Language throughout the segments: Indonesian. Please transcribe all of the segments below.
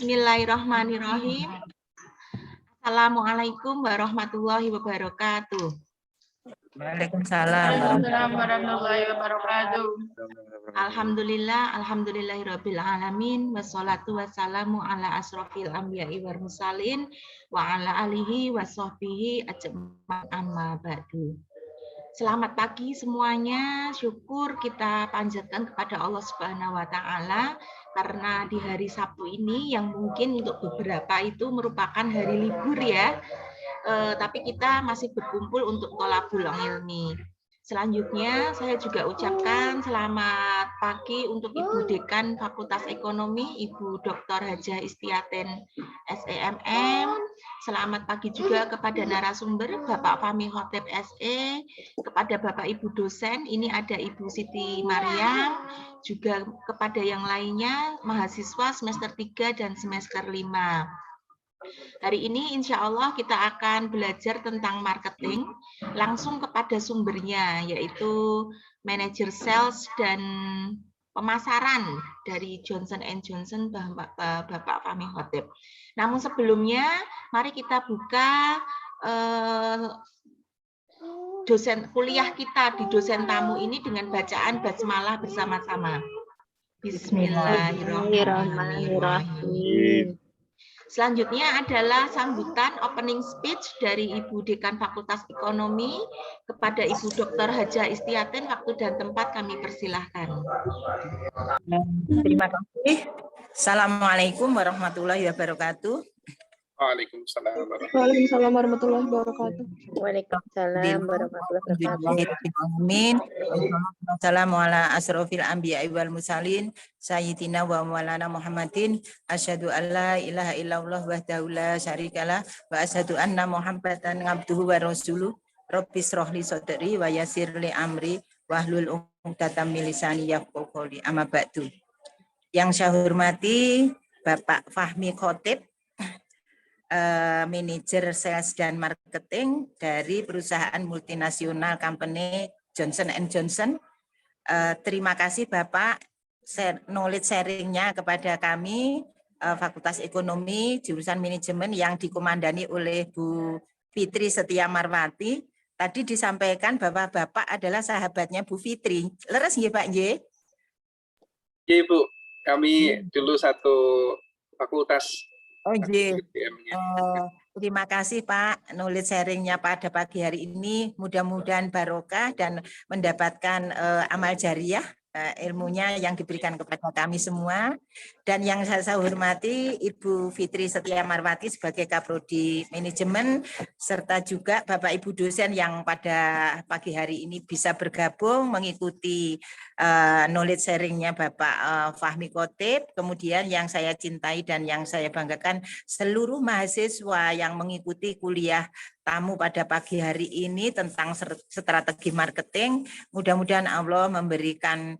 Bismillahirrahmanirrahim. Assalamualaikum warahmatullahi wabarakatuh. Waalaikumsalam. Warahmatullahi wabarakatuh. Alhamdulillahirabbil alamin wassalatu wassalamu ala asrofil anbiya'i wal mursalin wa ala alihi washabbihi ajmain amma ba'du. Selamat pagi semuanya. Syukur kita panjatkan kepada Allah Subhanahu wa taala karena di hari Sabtu ini yang mungkin untuk beberapa itu merupakan hari libur ya. Tapi kita masih berkumpul untuk tholabul ilmi. Selanjutnya saya juga ucapkan selamat pagi untuk Ibu Dekan Fakultas Ekonomi, Ibu Dr. Hajah Istiaten SEMM. Selamat pagi juga kepada narasumber Bapak Fahmi Khotib SE, kepada Bapak Ibu dosen, ini ada Ibu Siti Mariam, juga kepada yang lainnya mahasiswa semester 3 dan semester 5. Hari ini insya Allah kita akan belajar tentang marketing, langsung kepada sumbernya, yaitu manajer sales dan pemasaran dari Johnson & Johnson Bapak Fahmi Khotib. Namun sebelumnya, mari kita buka dosen kuliah kita di dosen tamu ini dengan bacaan basmalah bersama-sama. Bismillahirrahmanirrahim. Selanjutnya adalah sambutan opening speech dari Ibu Dekan Fakultas Ekonomi kepada Ibu Dr. Hajah Istiaten. Waktu dan tempat kami persilahkan. Terima kasih. Assalamualaikum warahmatullahi wabarakatuh. Waalaikumsalam warahmatullahi wabarakatuh. Waalaikumsalam warahmatullahi wabarakatuh. Amin. Wassalamu ala asrofil anbiya'i wal mursalin sayyidina wa maulana Muhammadin asyhadu an la ilaha illallah wahdahu la syarikalah wa asyhadu anna Muhammadan abduhu wa rasuluh. Rabbi shrah li sadri wa yassir li amri wahlul 'uqdatam min lisani yafqahu qawli. Amma ba'du. Yang saya hormati Bapak Fahmi Khotib, manajer sales dan marketing dari perusahaan multinasional company Johnson & Johnson. Terima kasih Bapak knowledge sharing-nya kepada kami Fakultas Ekonomi jurusan manajemen yang dikomandani oleh Bu Fitri Setia Marwati. Tadi disampaikan bahwa Bapak adalah sahabatnya Bu Fitri. Leres nggih Pak nggih? Iya Bu, kami dulu satu fakultas. Oh iya. Terima kasih Pak knowledge sharing-nya pada pagi hari ini. Mudah-mudahan barokah dan mendapatkan amal jariah ilmunya yang diberikan kepada kami semua. Dan yang saya hormati Ibu Fitri Setia Marwati sebagai Kaprodi Manajemen, serta juga Bapak Ibu dosen yang pada pagi hari ini bisa bergabung mengikuti knowledge sharing-nya Bapak Fahmi Khotib. Kemudian yang saya cintai dan yang saya banggakan seluruh mahasiswa yang mengikuti kuliah tamu pada pagi hari ini tentang strategi marketing. Mudah-mudahan Allah memberikan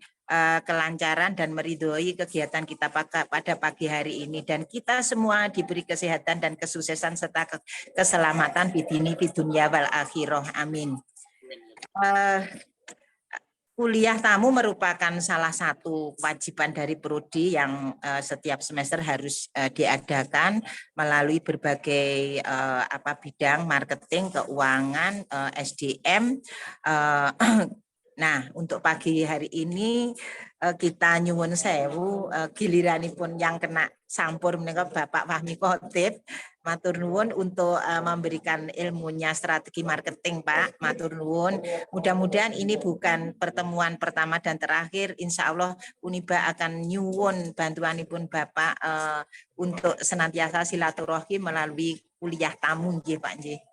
kelancaran dan meridhoi kegiatan kita pada pagi hari ini, dan kita semua diberi kesehatan dan kesuksesan serta keselamatan fidini fidunya wal akhirah. Amin. Kuliah tamu merupakan salah satu kewajiban dari prodi yang setiap semester harus diadakan melalui berbagai bidang marketing, keuangan, SDM. Nah, untuk pagi hari ini kita nyuwun sewu giliranipun yang kena sampur menika Bapak Fahmi Khotib. Matur nuwun untuk memberikan ilmunya strategi marketing Pak. Matur nuwun. Mudah-mudahan ini bukan pertemuan pertama dan terakhir. Insya Allah Uniba akan nyuwun bantuanipun Bapak untuk senantiasa silaturahmi melalui kuliah tamu nggih Pak nggih.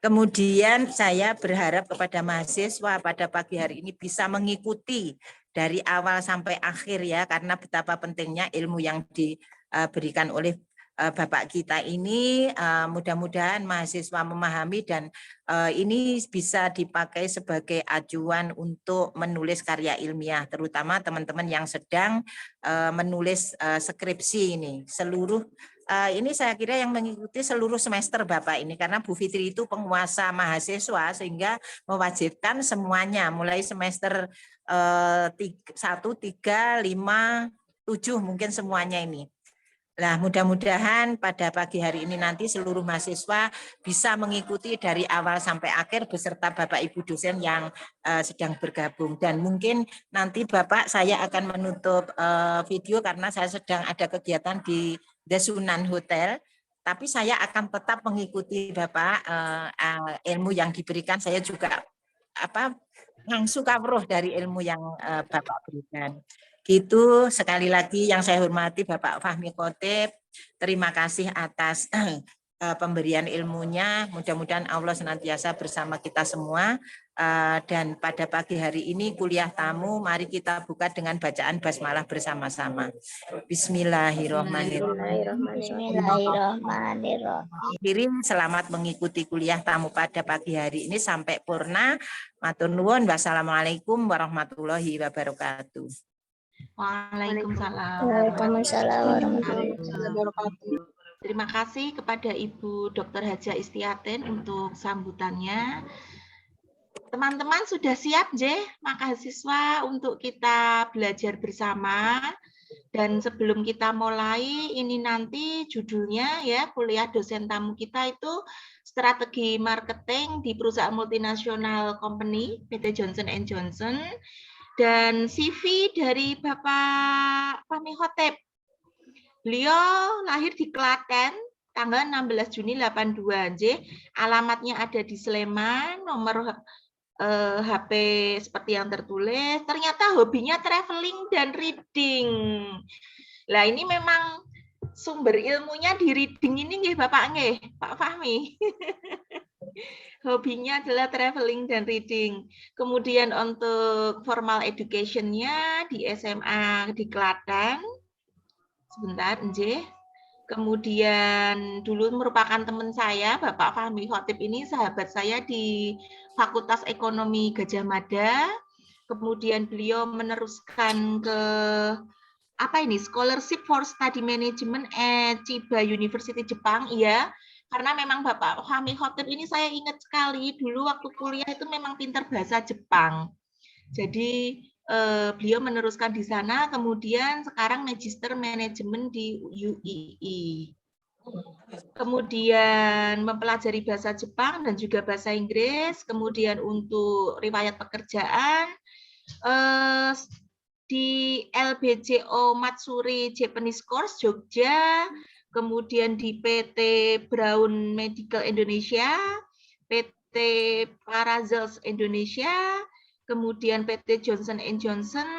Kemudian saya berharap kepada mahasiswa pada pagi hari ini bisa mengikuti dari awal sampai akhir ya, karena betapa pentingnya ilmu yang diberikan oleh Bapak kita ini. Mudah-mudahan mahasiswa memahami dan ini bisa dipakai sebagai acuan untuk menulis karya ilmiah, terutama teman-teman yang sedang menulis skripsi ini. Ini saya kira yang mengikuti seluruh semester Bapak ini, karena Bu Fitri itu penguasa mahasiswa sehingga mewajibkan semuanya mulai semester 1, 3, 5, 7 mungkin semuanya ini. Nah, mudah-mudahan pada pagi hari ini nanti seluruh mahasiswa bisa mengikuti dari awal sampai akhir beserta Bapak Ibu dosen yang sedang bergabung. Dan mungkin nanti Bapak saya akan menutup video karena saya sedang ada kegiatan di The Sunan Hotel. Tapi saya akan tetap mengikuti Bapak ilmu yang diberikan. Saya juga ngangsu kawruh dari ilmu yang Bapak berikan. Gitu, sekali lagi yang saya hormati Bapak Fahmi Khotib, terima kasih atas pemberian ilmunya. Mudah-mudahan Allah senantiasa bersama kita semua. Dan pada pagi hari ini kuliah tamu, mari kita buka dengan bacaan basmalah bersama-sama. Bismillahirrahmanirrahim. Bismillahirrahmanirrahim. Selamat mengikuti kuliah tamu pada pagi hari ini sampai purna. Matur nuwun. Wassalamualaikum warahmatullahi wabarakatuh. Waalaikumsalam. Waalaikumsalam warahmatullahi wabarakatuh. Terima kasih kepada Ibu Dr. Haja Istiaten untuk sambutannya. Teman-teman sudah siap, mahasiswa, untuk kita belajar bersama. Dan sebelum kita mulai, ini nanti judulnya ya, kuliah dosen tamu kita itu strategi marketing di perusahaan multinasional company PT Johnson & Johnson. Dan CV dari Bapak Fahmi Khotib. Beliau lahir di Klaten tanggal 16 Juni 82. Alamatnya ada di Sleman, nomor HP seperti yang tertulis. Ternyata hobinya traveling dan reading. Lah ini memang sumber ilmunya di reading ini nggih Bapak nggih, Pak Fahmi. Hobinya adalah traveling dan reading. Kemudian untuk formal education-nya di SMA di Klaten. Sebentar, Nje. Kemudian dulu merupakan teman saya, Bapak Fahmi Khotib ini sahabat saya di Fakultas Ekonomi Gadjah Mada. Kemudian beliau meneruskan ke Scholarship for Study Management at Chiba University Jepang, iya. Karena memang Bapak Fahmi Khotib ini saya ingat sekali dulu waktu kuliah itu memang pintar bahasa Jepang. Jadi beliau meneruskan di sana, kemudian sekarang Magister Manajemen di UII. Kemudian mempelajari bahasa Jepang dan juga bahasa Inggris. Kemudian untuk riwayat pekerjaan di LBJO Matsuri Japanese Course Jogja. Kemudian di PT Brown Medical Indonesia, PT Parazels Indonesia, kemudian PT Johnson & Johnson,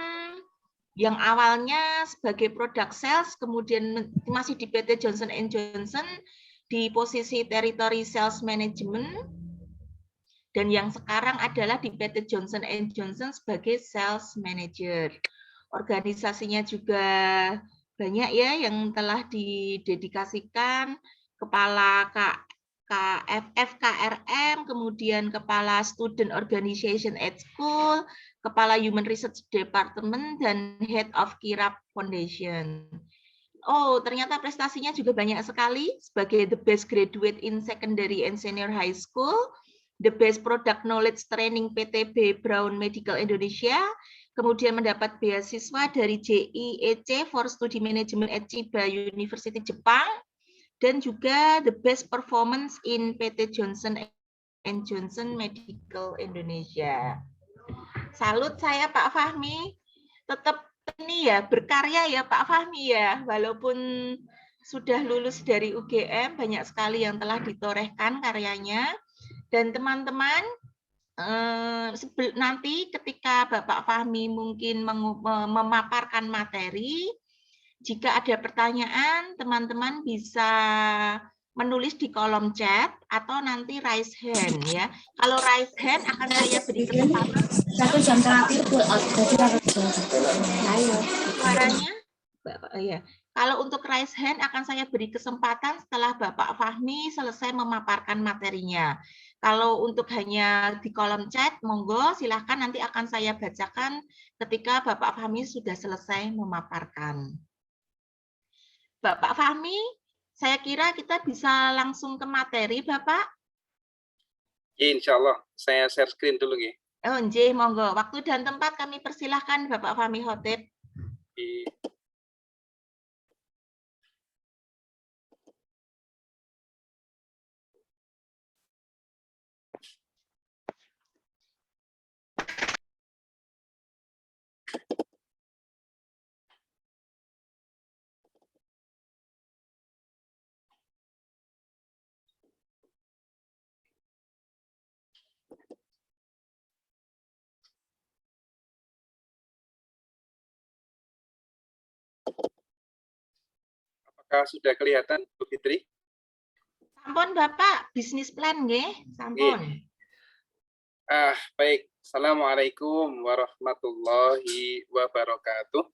yang awalnya sebagai product sales, kemudian masih di PT Johnson & Johnson, di posisi Territory Sales Management, dan yang sekarang adalah di PT Johnson & Johnson sebagai Sales Manager. Organisasinya juga banyak ya yang telah didedikasikan, Kepala FKRM, kemudian Kepala Student Organization at School, Kepala Human Research Department, dan Head of Kirap Foundation. Oh, ternyata prestasinya juga banyak sekali sebagai the best graduate in secondary and senior high school, the best product knowledge training PTB Brown Medical Indonesia, kemudian mendapat beasiswa dari JIEC for Study Management at Chiba University Jepang, dan juga the best performance in PT Johnson & Johnson Medical Indonesia. Salut saya Pak Fahmi, tetap ini ya berkarya ya Pak Fahmi ya, walaupun sudah lulus dari UGM, banyak sekali yang telah ditorehkan karyanya. Dan teman-teman, nanti ketika Bapak Fahmi mungkin memaparkan materi, jika ada pertanyaan, teman-teman bisa menulis di kolom chat atau nanti raise hand ya. Kalau raise hand akan saya beri kesempatan. 1 jam terakhir Suaranya, ya. Kalau untuk raise hand akan saya beri kesempatan setelah Bapak Fahmi selesai memaparkan materinya. Kalau untuk hanya di kolom chat, monggo silahkan nanti akan saya bacakan ketika Bapak Fahmi sudah selesai memaparkan. Bapak Fahmi, saya kira kita bisa langsung ke materi, Bapak. Ya, insya Allah. Saya share screen dulu. Ya. Oh, nggih, monggo. Waktu dan tempat kami persilahkan, Bapak Fahmi Khotib. Apakah sudah kelihatan, Bu Fitri? Sampun Bapak, bisnis plan nggih? Sampun. Baik. Assalamualaikum warahmatullahi wabarakatuh.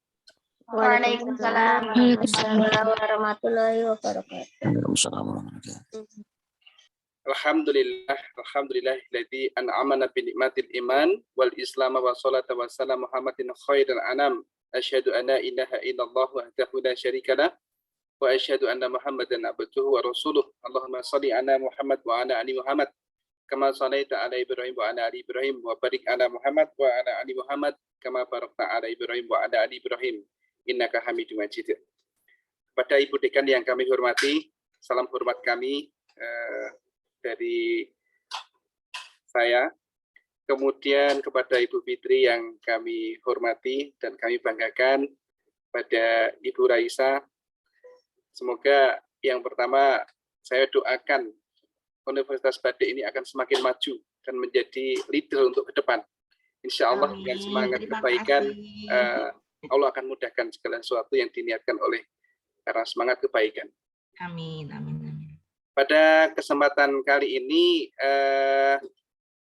Waalaikumsalam warahmatullahi wabarakatuh. Alhamdulillahilladzi an'amana bi ni'matil iman wal islam wa salatu wa salam Muhammadin khairil anam. Asyhadu an la ilaha illallah wahdahu la syarikalah wa asyhadu anna Muhammadan abduhu wa rasuluh. Allahumma shalli ala Muhammad wa ala ali Muhammad kama shallaita ala Ibrahim wa ala ali Ibrahim wa barik ala Muhammad wa ala ali Muhammad kama barakta ala Ibrahim wa ala ali Ibrahim innaka Hamidum Majid. Kepada Ibu Dekan yang kami hormati, salam hormat kami dari saya. Kemudian kepada Ibu Fitri yang kami hormati dan kami banggakan, pada Ibu Raisa. Semoga yang pertama saya doakan Universitas Badik ini akan semakin maju dan menjadi leader untuk ke depan. Insya Allah dengan semangat kebaikan, Allah akan mudahkan segala sesuatu yang diniatkan oleh karena semangat kebaikan. Amin, amin, amin. Pada kesempatan kali ini,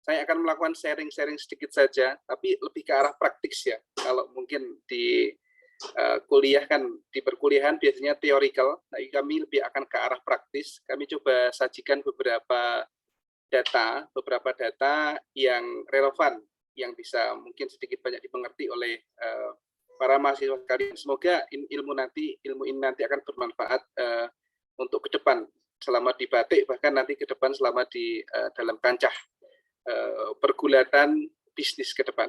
saya akan melakukan sharing-sharing sedikit saja, tapi lebih ke arah praktis ya. Kalau mungkin di kuliah kan, di perkuliahan biasanya theoretical, nah kami lebih akan ke arah praktis. Kami coba sajikan beberapa data yang relevan, yang bisa mungkin sedikit banyak dimengerti oleh para mahasiswa sekalian. Semoga ilmu ini nanti akan bermanfaat untuk ke depan selama di Batik, bahkan nanti ke depan selama di dalam kancah pergulatan bisnis ke depan.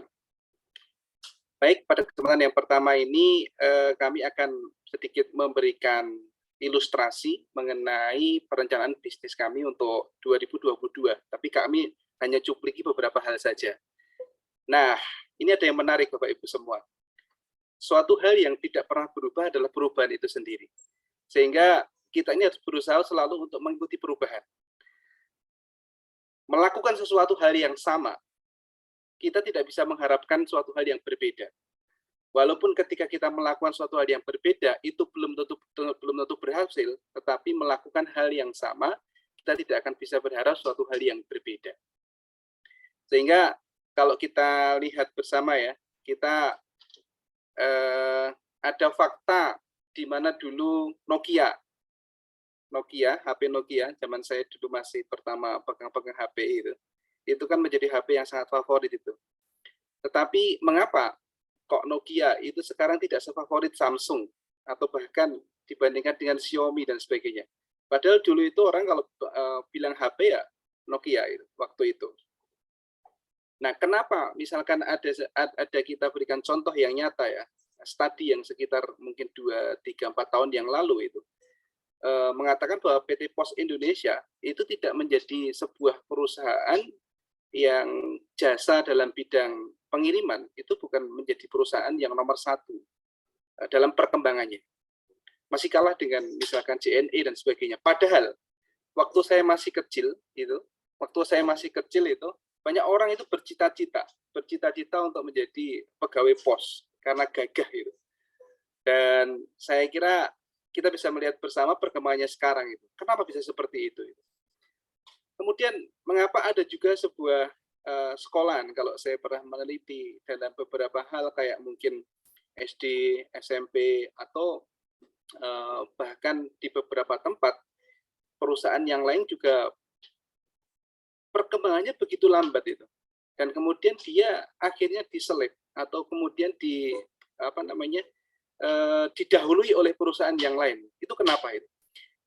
Baik, pada kesempatan yang pertama ini kami akan sedikit memberikan ilustrasi mengenai perencanaan bisnis kami untuk 2022. Tapi kami hanya cupliki beberapa hal saja. Nah, ini ada yang menarik Bapak Ibu semua. Suatu hal yang tidak pernah berubah adalah perubahan itu sendiri. Sehingga kita ini harus berusaha selalu untuk mengikuti perubahan. Melakukan sesuatu hal yang sama, kita tidak bisa mengharapkan suatu hal yang berbeda. Walaupun ketika kita melakukan suatu hal yang berbeda, itu belum tentu berhasil, tetapi melakukan hal yang sama, kita tidak akan bisa berharap suatu hal yang berbeda. Sehingga kalau kita lihat bersama ya, kita ada fakta di mana dulu Nokia, HP Nokia, zaman saya dulu masih pertama pegang-pegang HP itu kan menjadi HP yang sangat favorit itu. Tetapi mengapa kok Nokia itu sekarang tidak sefavorit Samsung atau bahkan dibandingkan dengan Xiaomi dan sebagainya? Padahal dulu itu orang kalau bilang HP ya Nokia itu, waktu itu. Nah, kenapa misalkan ada kita berikan contoh yang nyata ya, studi yang sekitar mungkin 2, 3, 4 tahun yang lalu itu mengatakan bahwa PT Pos Indonesia itu tidak menjadi sebuah perusahaan yang jasa dalam bidang pengiriman, itu bukan menjadi perusahaan yang nomor 1 dalam perkembangannya. Masih kalah dengan misalkan JNE dan sebagainya. Padahal waktu saya masih kecil itu, banyak orang itu bercita-cita untuk menjadi pegawai pos karena gagah itu. Dan saya kira kita bisa melihat bersama perkembangannya sekarang itu. Kenapa bisa seperti itu? Kemudian mengapa ada juga sebuah sekolahan, kalau saya pernah meneliti dalam beberapa hal kayak mungkin SD, SMP, atau bahkan di beberapa tempat perusahaan yang lain juga perkembangannya begitu lambat itu. Dan kemudian dia akhirnya diselip atau kemudian didahului oleh perusahaan yang lain. Itu kenapa itu?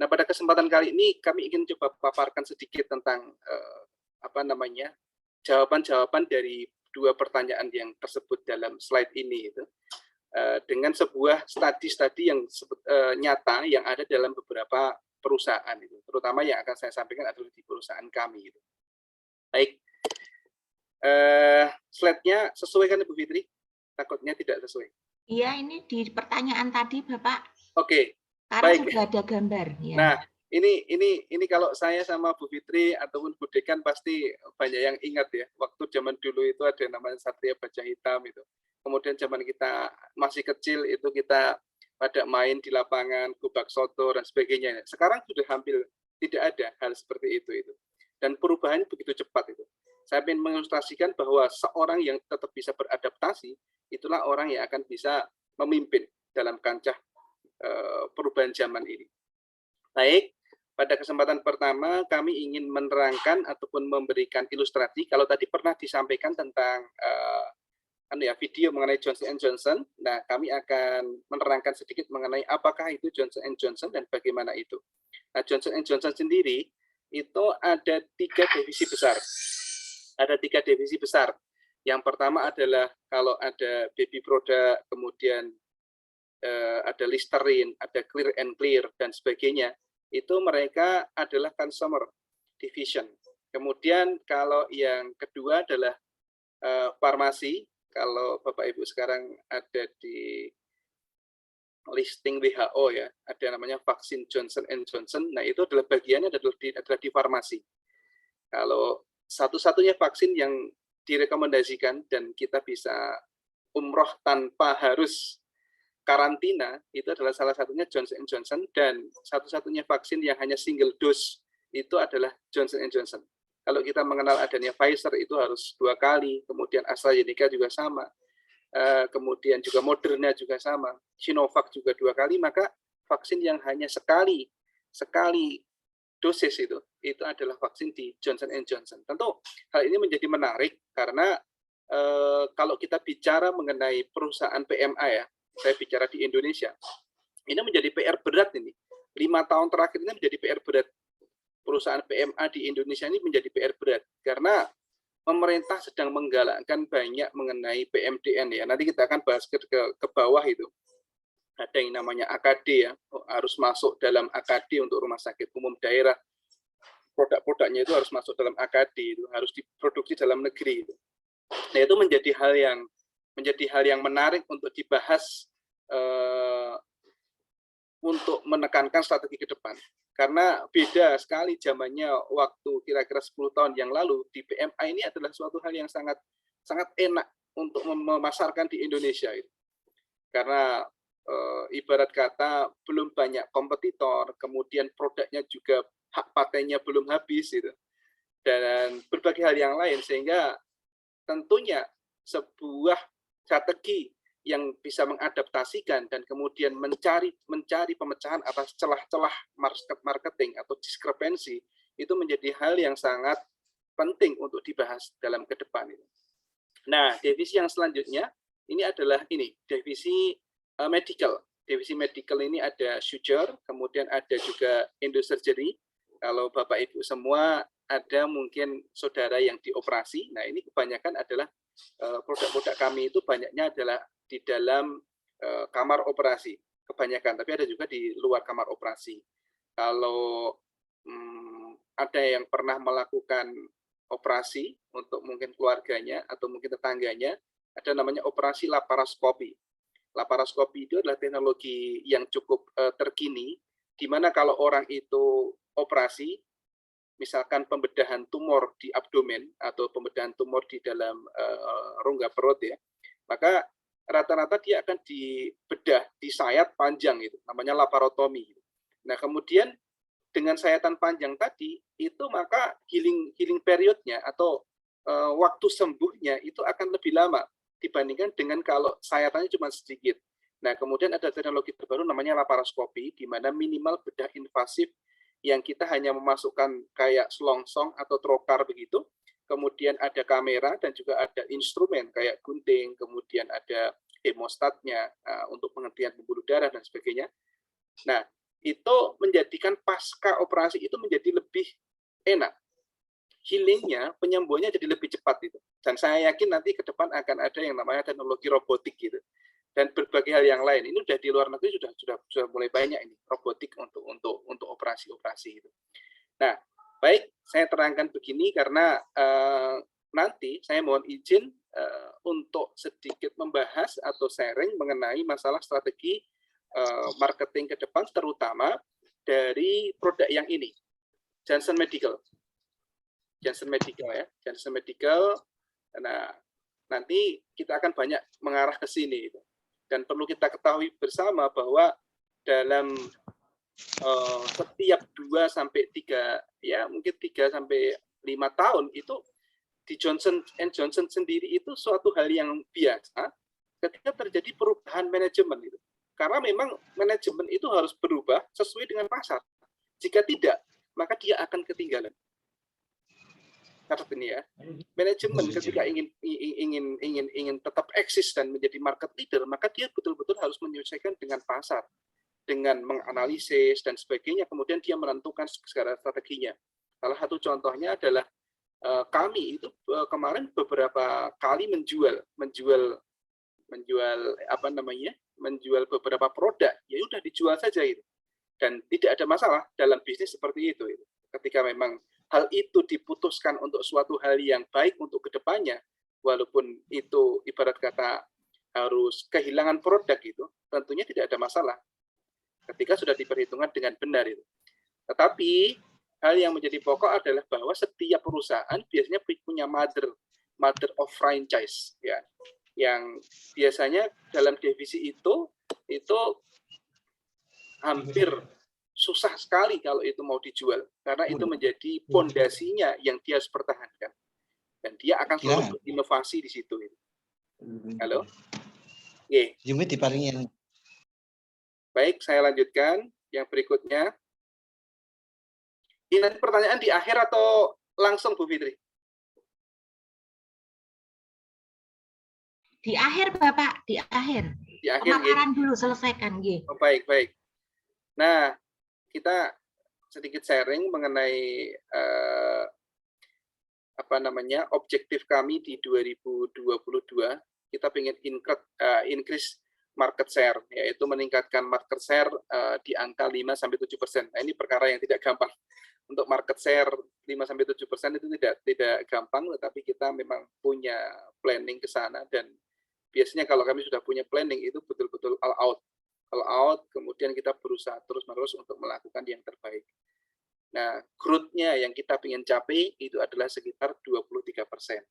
Nah, pada kesempatan kali ini kami ingin coba paparkan sedikit tentang jawaban-jawaban dari 2 pertanyaan yang tersebut dalam slide ini itu, dengan sebuah studi yang nyata yang ada dalam beberapa perusahaan itu, terutama yang akan saya sampaikan adalah di perusahaan kami itu. Baik, slide-nya sesuai kan Ibu Fitri? Takutnya tidak sesuai. Iya, ini di pertanyaan tadi Bapak. Oke. Karena baik. sudah ada gambar. Ya. Nah, ini kalau saya sama Bu Fitri ataupun Bu Dekan pasti banyak yang ingat ya. Waktu zaman dulu itu ada namanya Satria Baja Hitam itu. Kemudian zaman kita masih kecil itu kita pada main di lapangan, gobak soto dan sebagainya. Sekarang sudah hampir tidak ada hal seperti itu. Dan perubahannya begitu cepat itu. Saya ingin mengilustrasikan bahwa seorang yang tetap bisa beradaptasi, itulah orang yang akan bisa memimpin dalam kancah perubahan zaman ini. Baik, pada kesempatan pertama kami ingin menerangkan ataupun memberikan ilustrasi. Kalau tadi pernah disampaikan tentang video mengenai Johnson & Johnson, nah kami akan menerangkan sedikit mengenai apakah itu Johnson & Johnson dan bagaimana itu. Nah, Johnson & Johnson sendiri itu ada 3 divisi besar. Ada 3 divisi besar. Yang pertama adalah kalau ada baby product, kemudian ada Listerine, ada Clear and Clear, dan sebagainya. Itu mereka adalah consumer division. Kemudian kalau yang kedua adalah farmasi. Kalau Bapak Ibu sekarang ada di listing WHO ya, ada namanya vaksin Johnson & Johnson. Nah, itu adalah bagiannya adalah di farmasi. Kalau satu-satunya vaksin yang direkomendasikan dan kita bisa umroh tanpa harus karantina, itu adalah salah satunya Johnson & Johnson, dan satu-satunya vaksin yang hanya single dose itu adalah Johnson & Johnson. Kalau kita mengenal adanya Pfizer itu harus 2 kali, kemudian AstraZeneca juga sama, kemudian juga Moderna juga sama, Sinovac juga 2 kali, maka vaksin yang hanya sekali dosis itu adalah vaksin di Johnson & Johnson. Tentu hal ini menjadi menarik karena kalau kita bicara mengenai perusahaan PMA ya, saya bicara di Indonesia, ini menjadi PR berat ini. 5 tahun terakhir ini menjadi PR berat. Perusahaan PMA di Indonesia ini menjadi PR berat karena pemerintah sedang menggalakkan banyak mengenai PMDN ya. Nanti kita akan bahas ke bawah itu. Ada yang namanya AKD ya, harus masuk dalam AKD untuk rumah sakit umum daerah. Produk-produknya itu harus masuk dalam AKD, itu harus diproduksi dalam negeri itu. Nah, itu menjadi hal yang menarik untuk dibahas untuk menekankan strategi ke depan. Karena beda sekali zamannya waktu kira-kira 10 tahun yang lalu, di PMA ini adalah suatu hal yang sangat enak untuk memasarkan di Indonesia. Karena ibarat kata belum banyak kompetitor, kemudian produknya juga hak patentnya belum habis, dan berbagai hal yang lain, sehingga tentunya sebuah strategi yang bisa mengadaptasikan dan kemudian mencari pemecahan atas celah-celah marketing atau diskrepensi itu menjadi hal yang sangat penting untuk dibahas dalam ke depan ini. Nah, divisi yang selanjutnya ini adalah divisi medical. Divisi medical ini ada suture, kemudian ada juga endosurgery. Kalau Bapak Ibu semua ada mungkin saudara yang dioperasi. Nah, ini kebanyakan adalah produk-produk kami itu banyaknya adalah di dalam kamar operasi kebanyakan, tapi ada juga di luar kamar operasi. Kalau ada yang pernah melakukan operasi untuk mungkin keluarganya atau mungkin tetangganya, ada namanya operasi laparoskopi. Laparoskopi itu adalah teknologi yang cukup terkini, di mana kalau orang itu operasi, misalkan pembedahan tumor di abdomen atau pembedahan tumor di dalam rongga perut ya, maka rata-rata dia akan dibedah di sayat panjang, itu namanya laparotomi. Nah, kemudian dengan sayatan panjang tadi itu maka healing periodnya atau waktu sembuhnya itu akan lebih lama dibandingkan dengan kalau sayatannya cuma sedikit. Nah, kemudian ada teknologi terbaru namanya laparoskopi, di mana minimal bedah invasif yang kita hanya memasukkan kayak selongsong atau trokar begitu, kemudian ada kamera dan juga ada instrumen kayak gunting, kemudian ada hemostatnya untuk pengertian pembuluh darah dan sebagainya. Nah, itu menjadikan pasca operasi itu menjadi lebih enak. Healingnya, penyembuhannya jadi lebih cepat itu. Dan saya yakin nanti ke depan akan ada yang namanya teknologi robotik gitu. Dan berbagai hal yang lain. Ini sudah di luar negeri sudah mulai banyak ini robotik untuk operasi-operasi itu. Nah, baik, saya terangkan begini karena nanti saya mohon izin untuk sedikit membahas atau sharing mengenai masalah strategi marketing ke depan, terutama dari produk yang ini, Johnson Medical. Johnson Medical ya, Johnson Medical. Nah, nanti kita akan banyak mengarah ke sini. Dan perlu kita ketahui bersama bahwa dalam setiap 2 sampai 3 ya mungkin 3 sampai 5 tahun itu di Johnson & Johnson sendiri itu suatu hal yang biasa ketika terjadi perubahan manajemen itu. Karena memang manajemen itu harus berubah sesuai dengan pasar. Jika tidak, maka dia akan ketinggalan. Catat ini ya. Manajemen ketika ingin tetap eksis dan menjadi market leader, maka dia betul-betul harus menyesuaikan dengan pasar, dengan menganalisis dan sebagainya. Kemudian dia menentukan segala strateginya. Salah satu contohnya adalah kami itu kemarin beberapa kali menjual apa namanya, menjual beberapa produk, ya udah dijual saja itu, dan tidak ada masalah dalam bisnis seperti itu. Ketika memang hal itu diputuskan untuk suatu hal yang baik untuk kedepannya, walaupun itu ibarat kata harus kehilangan produk itu, tentunya tidak ada masalah ketika sudah diperhitungkan dengan benar itu. Tetapi hal yang menjadi pokok adalah bahwa setiap perusahaan biasanya punya mother of franchise, ya, yang biasanya dalam divisi itu hampir susah sekali kalau itu mau dijual, karena itu menjadi pondasinya yang dia harus pertahankan, dan dia akan selalu berinovasi di situ. Halo, baik, saya lanjutkan yang berikutnya. Ini nanti pertanyaan di akhir atau langsung, Bu Fitri? Di akhir, Bapak, di akhir. Di akhir. Pemaparan dulu, selesaikan. Oh, baik. Nah, kita sedikit sharing mengenai apa namanya, objektif kami di 2022. Kita ingin increase market share, yaitu meningkatkan market share di angka 5-7%. Nah, ini perkara yang tidak gampang. Untuk market share 5-7% itu tidak gampang, tetapi kita memang punya planning ke sana, dan biasanya kalau kami sudah punya planning itu betul-betul all out, kemudian kita berusaha terus-menerus untuk melakukan yang terbaik. Nah, growth-nya yang kita ingin capai itu adalah sekitar 23%.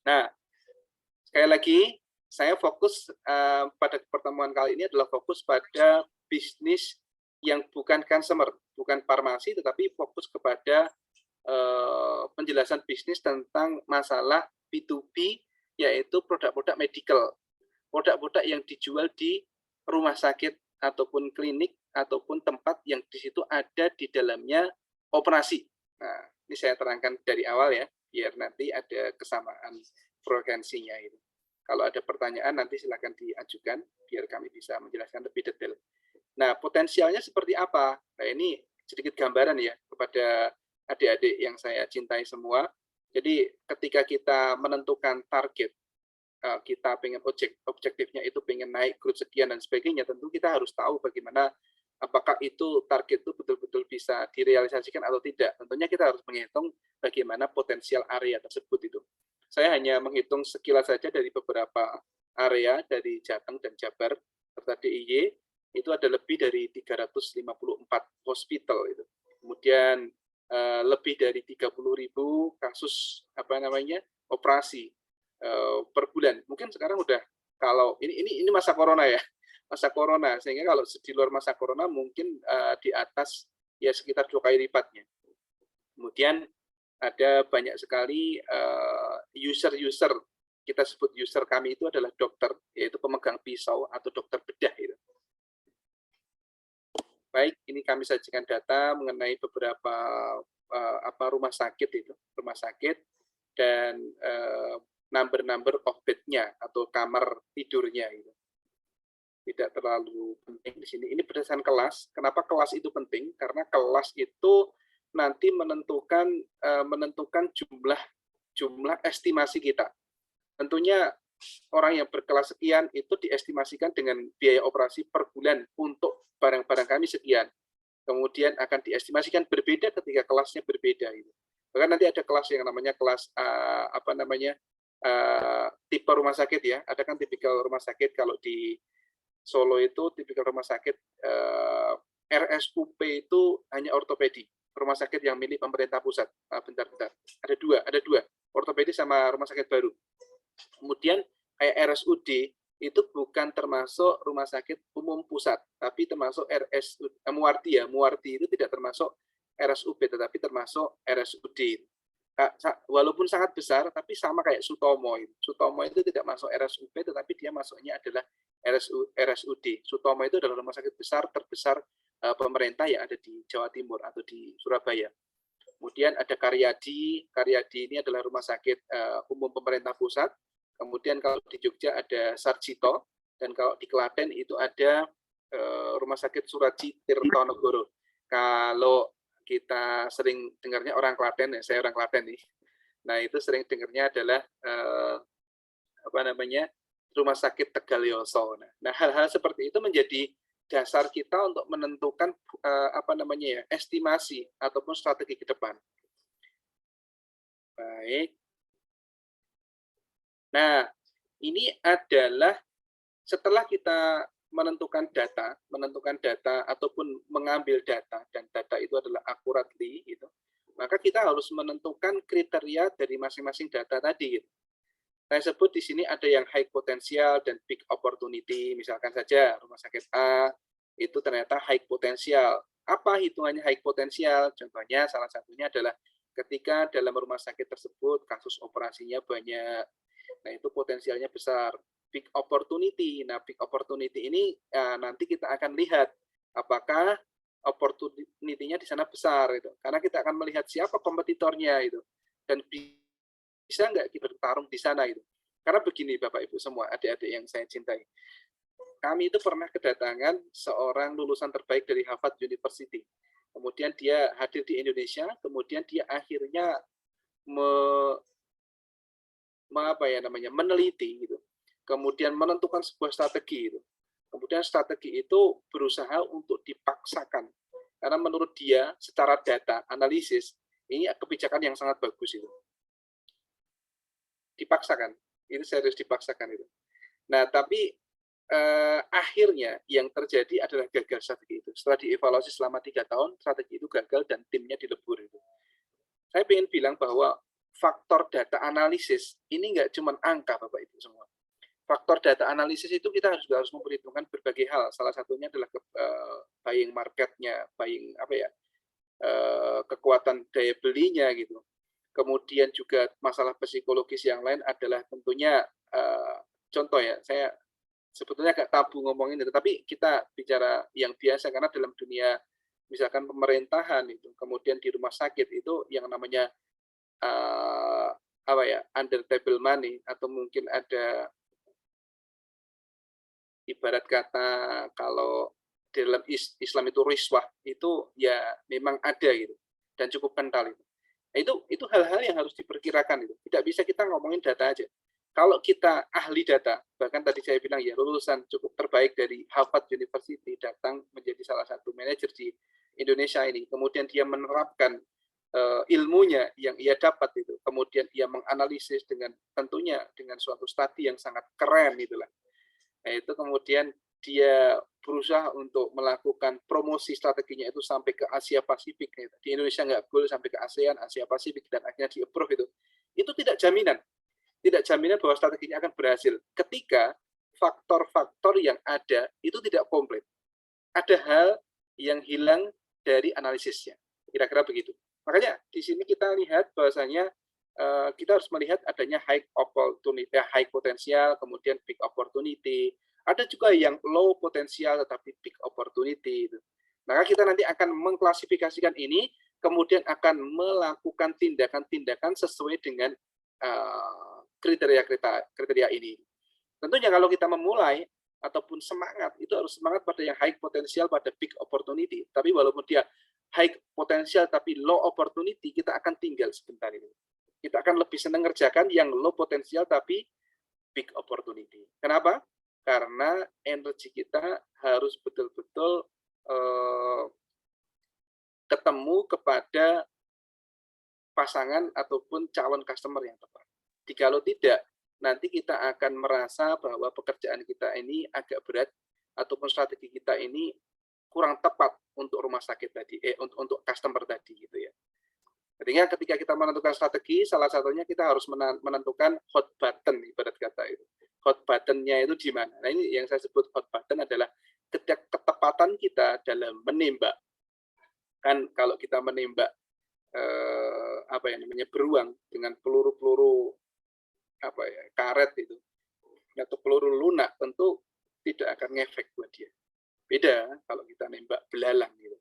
Nah, sekali lagi, saya fokus pada pertemuan kali ini adalah fokus pada bisnis yang bukan consumer, bukan farmasi, tetapi fokus kepada penjelasan bisnis tentang masalah B2B, yaitu produk-produk medical, produk-produk yang dijual di rumah sakit ataupun klinik ataupun tempat yang di situ ada di dalamnya operasi. Nah, ini saya terangkan dari awal ya, biar nanti ada kesamaan frekuensinya itu. Kalau ada pertanyaan nanti silakan diajukan biar kami bisa menjelaskan lebih detail. Nah, potensialnya seperti apa? Nah, ini sedikit gambaran ya kepada adik-adik yang saya cintai semua. Jadi ketika kita menentukan target, kita pengen objektifnya itu pengen naik growth sekian dan sebagainya, tentu kita harus tahu bagaimana apakah itu target itu betul-betul bisa direalisasikan atau tidak. Tentunya kita harus menghitung bagaimana potensial area tersebut itu. Saya hanya menghitung sekilas saja dari beberapa area dari Jateng dan Jabar serta DIY, itu ada lebih dari 354 hospital itu. Kemudian lebih dari 30.000 kasus operasi per bulan. Mungkin sekarang udah, kalau ini masa corona ya, masa corona, sehingga kalau di luar masa corona mungkin di atas ya sekitar 2 kali lipatnya. Kemudian ada banyak sekali user, kita sebut user kami itu adalah dokter, yaitu pemegang pisau atau dokter bedah itu. Baik, ini kami sajikan data mengenai beberapa rumah sakit dan number of bed-nya atau kamar tidurnya itu. Tidak terlalu penting di sini. Ini berdasarkan kelas. Kenapa kelas itu penting? Karena kelas itu nanti menentukan jumlah estimasi kita. Tentunya orang yang berkelas sekian itu diestimasikan dengan biaya operasi per bulan untuk barang-barang kami sekian. Kemudian akan diestimasikan berbeda ketika kelasnya berbeda itu. Bahkan nanti ada kelas yang namanya kelas tipe rumah sakit ya. Ada kan tipikal rumah sakit, kalau di Solo itu tipikal rumah sakit RSUP itu hanya ortopedi. Rumah sakit yang milik pemerintah pusat. Bentar. Ada dua, ortopedi sama rumah sakit baru. Kemudian kayak RSUD itu bukan termasuk rumah sakit umum pusat, tapi termasuk RSUD. Muardi ya, Muardi itu tidak termasuk RSUP, tetapi termasuk RSUD. Walaupun sangat besar, tapi sama kayak Sutomo. Sutomo itu tidak masuk RSUP, tetapi dia masuknya adalah RSUD. Sutomo itu adalah rumah sakit besar terbesar pemerintah yang ada di Jawa Timur atau di Surabaya. Kemudian ada Karyadi. Karyadi ini adalah rumah sakit umum pemerintah pusat. Kemudian kalau di Jogja ada Sarjito, dan kalau di Klaten itu ada Rumah Sakit Suraji Tirtonegoro. Kalau kita sering dengarnya orang Klaten, ya, saya orang Klaten nih. Nah itu sering dengarnya adalah Rumah Sakit Tegalyoso. Nah hal-hal seperti itu menjadi dasar kita untuk menentukan estimasi ataupun strategi ke depan. Baik. Nah, ini adalah setelah kita menentukan data ataupun mengambil data, dan data itu adalah accurately, gitu, maka kita harus menentukan kriteria dari masing-masing data tadi. Gitu. Saya sebut di sini ada yang high potensial dan big opportunity. Misalkan saja rumah sakit A itu ternyata high potensial. Apa hitungannya high potensial? Contohnya salah satunya adalah ketika dalam rumah sakit tersebut kasus operasinya banyak. Nah, itu potensialnya besar. Big opportunity. Nah, big opportunity ini nanti kita akan lihat apakah opportunity-nya di sana besar itu. Karena kita akan melihat siapa kompetitornya itu. Dan bisa nggak kita bertarung di sana itu. Karena begini Bapak Ibu semua, adik-adik yang saya cintai. Kami itu pernah kedatangan seorang lulusan terbaik dari Harvard University. Kemudian dia hadir di Indonesia, kemudian dia akhirnya meneliti gitu. Kemudian menentukan sebuah strategi gitu. Kemudian strategi itu berusaha untuk dipaksakan. Karena menurut dia secara data analisis ini kebijakan yang sangat bagus itu. Dipaksakan. Itu serius dipaksakan itu. Nah, tapi akhirnya yang terjadi adalah gagal strategi itu. Setelah dievaluasi selama 3 tahun, strategi itu gagal dan timnya dilebur itu. Saya ingin bilang bahwa faktor data analisis ini nggak cuma angka Bapak Ibu semua. Faktor data analisis itu kita harus memperhitungkan berbagai hal. Salah satunya adalah buying marketnya, kekuatan daya belinya gitu. Kemudian juga masalah psikologis yang lain adalah tentunya contoh ya, saya sebetulnya agak tabu ngomongin itu, tapi kita bicara yang biasa karena dalam dunia misalkan pemerintahan itu, kemudian di rumah sakit itu yang namanya under table money, atau mungkin ada ibarat kata kalau dalam Islam itu riswah, itu ya memang ada gitu dan cukup kental itu. Nah, itu hal-hal yang harus diperkirakan itu. Tidak bisa kita ngomongin data aja. Kalau kita ahli data, bahkan tadi saya bilang ya lulusan cukup terbaik dari Harvard University datang menjadi salah satu manajer di Indonesia ini, kemudian dia menerapkan ilmunya yang ia dapat itu, kemudian ia menganalisis tentunya dengan suatu studi yang sangat keren itulah. Nah, itu kemudian dia berusaha untuk melakukan promosi strateginya itu sampai ke Asia Pasifik. Di Indonesia nggak boleh sampai ke ASEAN, Asia Pasifik, dan akhirnya di-approve itu. Itu tidak jaminan bahwa strateginya akan berhasil ketika faktor-faktor yang ada itu tidak komplit. Ada hal yang hilang dari analisisnya. Kira-kira begitu. Makanya di sini kita lihat bahwasanya kita harus melihat adanya high opportunity, high potensial, kemudian big opportunity. Ada juga yang low potensial tetapi big opportunity. Maka kita nanti akan mengklasifikasikan ini, kemudian akan melakukan tindakan-tindakan sesuai dengan kriteria ini. Tentunya kalau kita memulai ataupun semangat, itu harus semangat pada yang high potensial, pada big opportunity. Tapi walaupun dia high potensial tapi low opportunity, kita akan tinggal sebentar ini. Kita akan lebih senang ngerjakan yang low potensial tapi big opportunity. Kenapa? Karena energi kita harus betul-betul ketemu kepada pasangan ataupun calon customer yang tepat. Jikalau tidak, nanti kita akan merasa bahwa pekerjaan kita ini agak berat ataupun strategi kita ini kurang tepat untuk rumah sakit tadi, untuk customer tadi gitu ya. Artinya ketika kita menentukan strategi, salah satunya kita harus menentukan hot button ibarat kata itu. hot button-nya itu di mana. Nah, ini yang saya sebut hot button adalah ketepatan kita dalam menembak. Kan kalau kita menembak beruang dengan peluru-peluru karet itu atau peluru lunak, tentu tidak akan ngefek buat dia. Beda kalau kita nembak belalang gitu.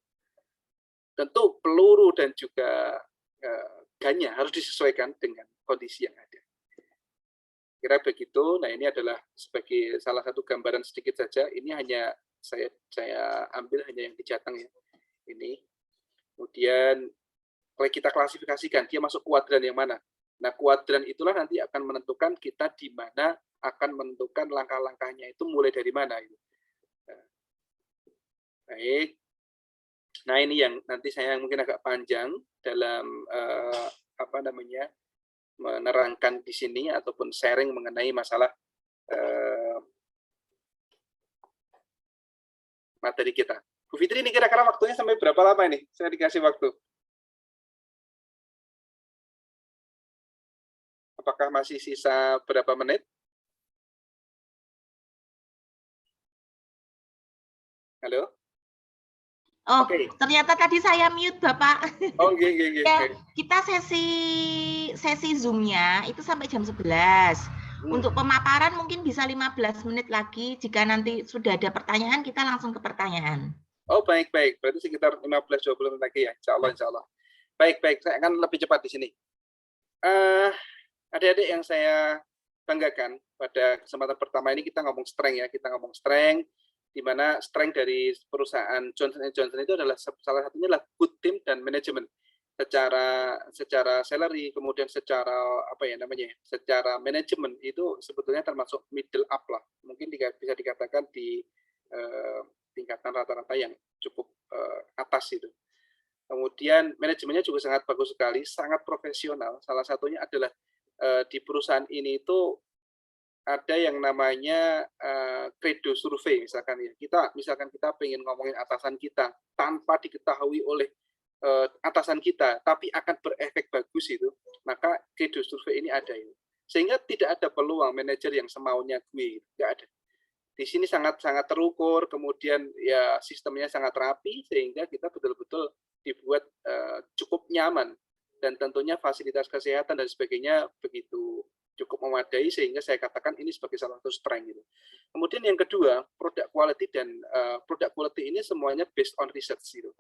Tentu peluru dan juga ganya harus disesuaikan dengan kondisi yang ada. Kira begitu. Nah, ini adalah sebagai salah satu gambaran sedikit saja. Ini hanya saya ambil hanya yang di Jateng ya. Ini. Kemudian kalau kita klasifikasikan dia masuk kuadran yang mana. Nah, kuadran itulah nanti akan menentukan kita di mana akan menentukan langkah-langkahnya itu mulai dari mana. Baik. Nah, ini yang nanti saya mungkin agak panjang dalam menerangkan di sini ataupun sharing mengenai masalah materi kita. Bu Fitri, ini kira-kira waktunya sampai berapa lama ini? Saya dikasih waktu. Apakah masih sisa berapa menit? Halo? Oh, ternyata tadi saya mute, Bapak. Oh, okay. Ya, kita sesi Zoom-nya itu sampai jam 11. Untuk pemaparan mungkin bisa 15 menit lagi. Jika nanti sudah ada pertanyaan, kita langsung ke pertanyaan. Oh, baik. Berarti sekitar 15-20 menit lagi ya, insya Allah. Baik. Saya akan lebih cepat di sini. Adik-adik yang saya banggakan, pada kesempatan pertama ini kita ngomong strength ya. Kita ngomong strength, di mana strength dari perusahaan Johnson & Johnson itu adalah salah satunya adalah good team dan manajemen. Secara salary, kemudian secara secara manajemen itu sebetulnya termasuk middle up lah. Mungkin bisa dikatakan di tingkatan rata-rata yang cukup atas itu. Kemudian manajemennya juga sangat bagus sekali, sangat profesional. Salah satunya adalah di perusahaan ini itu ada yang namanya credo survei misalkan ya. Misalkan kita pengen ngomongin atasan kita tanpa diketahui oleh atasan kita, tapi akan berefek bagus itu, maka credo survei ini ada itu. Sehingga tidak ada peluang manajer yang semaunya gue, nggak ada. Di sini sangat terukur, kemudian ya sistemnya sangat rapi sehingga kita betul-betul dibuat cukup nyaman dan tentunya fasilitas kesehatan dan sebagainya begitu cukup memadai sehingga saya katakan ini sebagai salah satu strength gitu. Kemudian yang kedua, product quality dan product quality ini semuanya based on research gitu.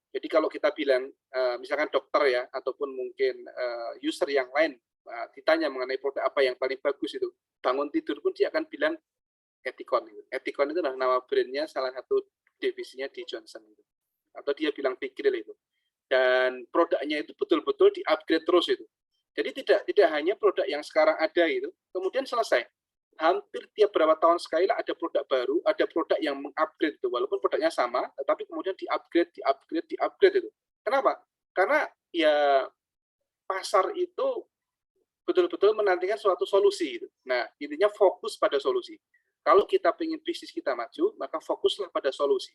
Jadi kalau kita bilang misalkan dokter ya ataupun mungkin user yang lain ditanya mengenai produk apa yang paling bagus itu, bangun tidur pun dia akan bilang Ethicon gitu. Ethicon itu adalah nama brandnya salah satu divisinya di Johnson itu. Atau dia bilang Big Grill itu. Dan produknya itu betul-betul di-upgrade terus itu. Jadi tidak hanya produk yang sekarang ada itu, kemudian selesai. Hampir tiap berapa tahun sekali lah ada produk baru, ada produk yang mengupgrade itu, walaupun produknya sama, tetapi kemudian di-upgrade itu. Kenapa? Karena ya pasar itu betul-betul menantikan suatu solusi itu. Nah, intinya fokus pada solusi. Kalau kita ingin bisnis kita maju, maka fokuslah pada solusi.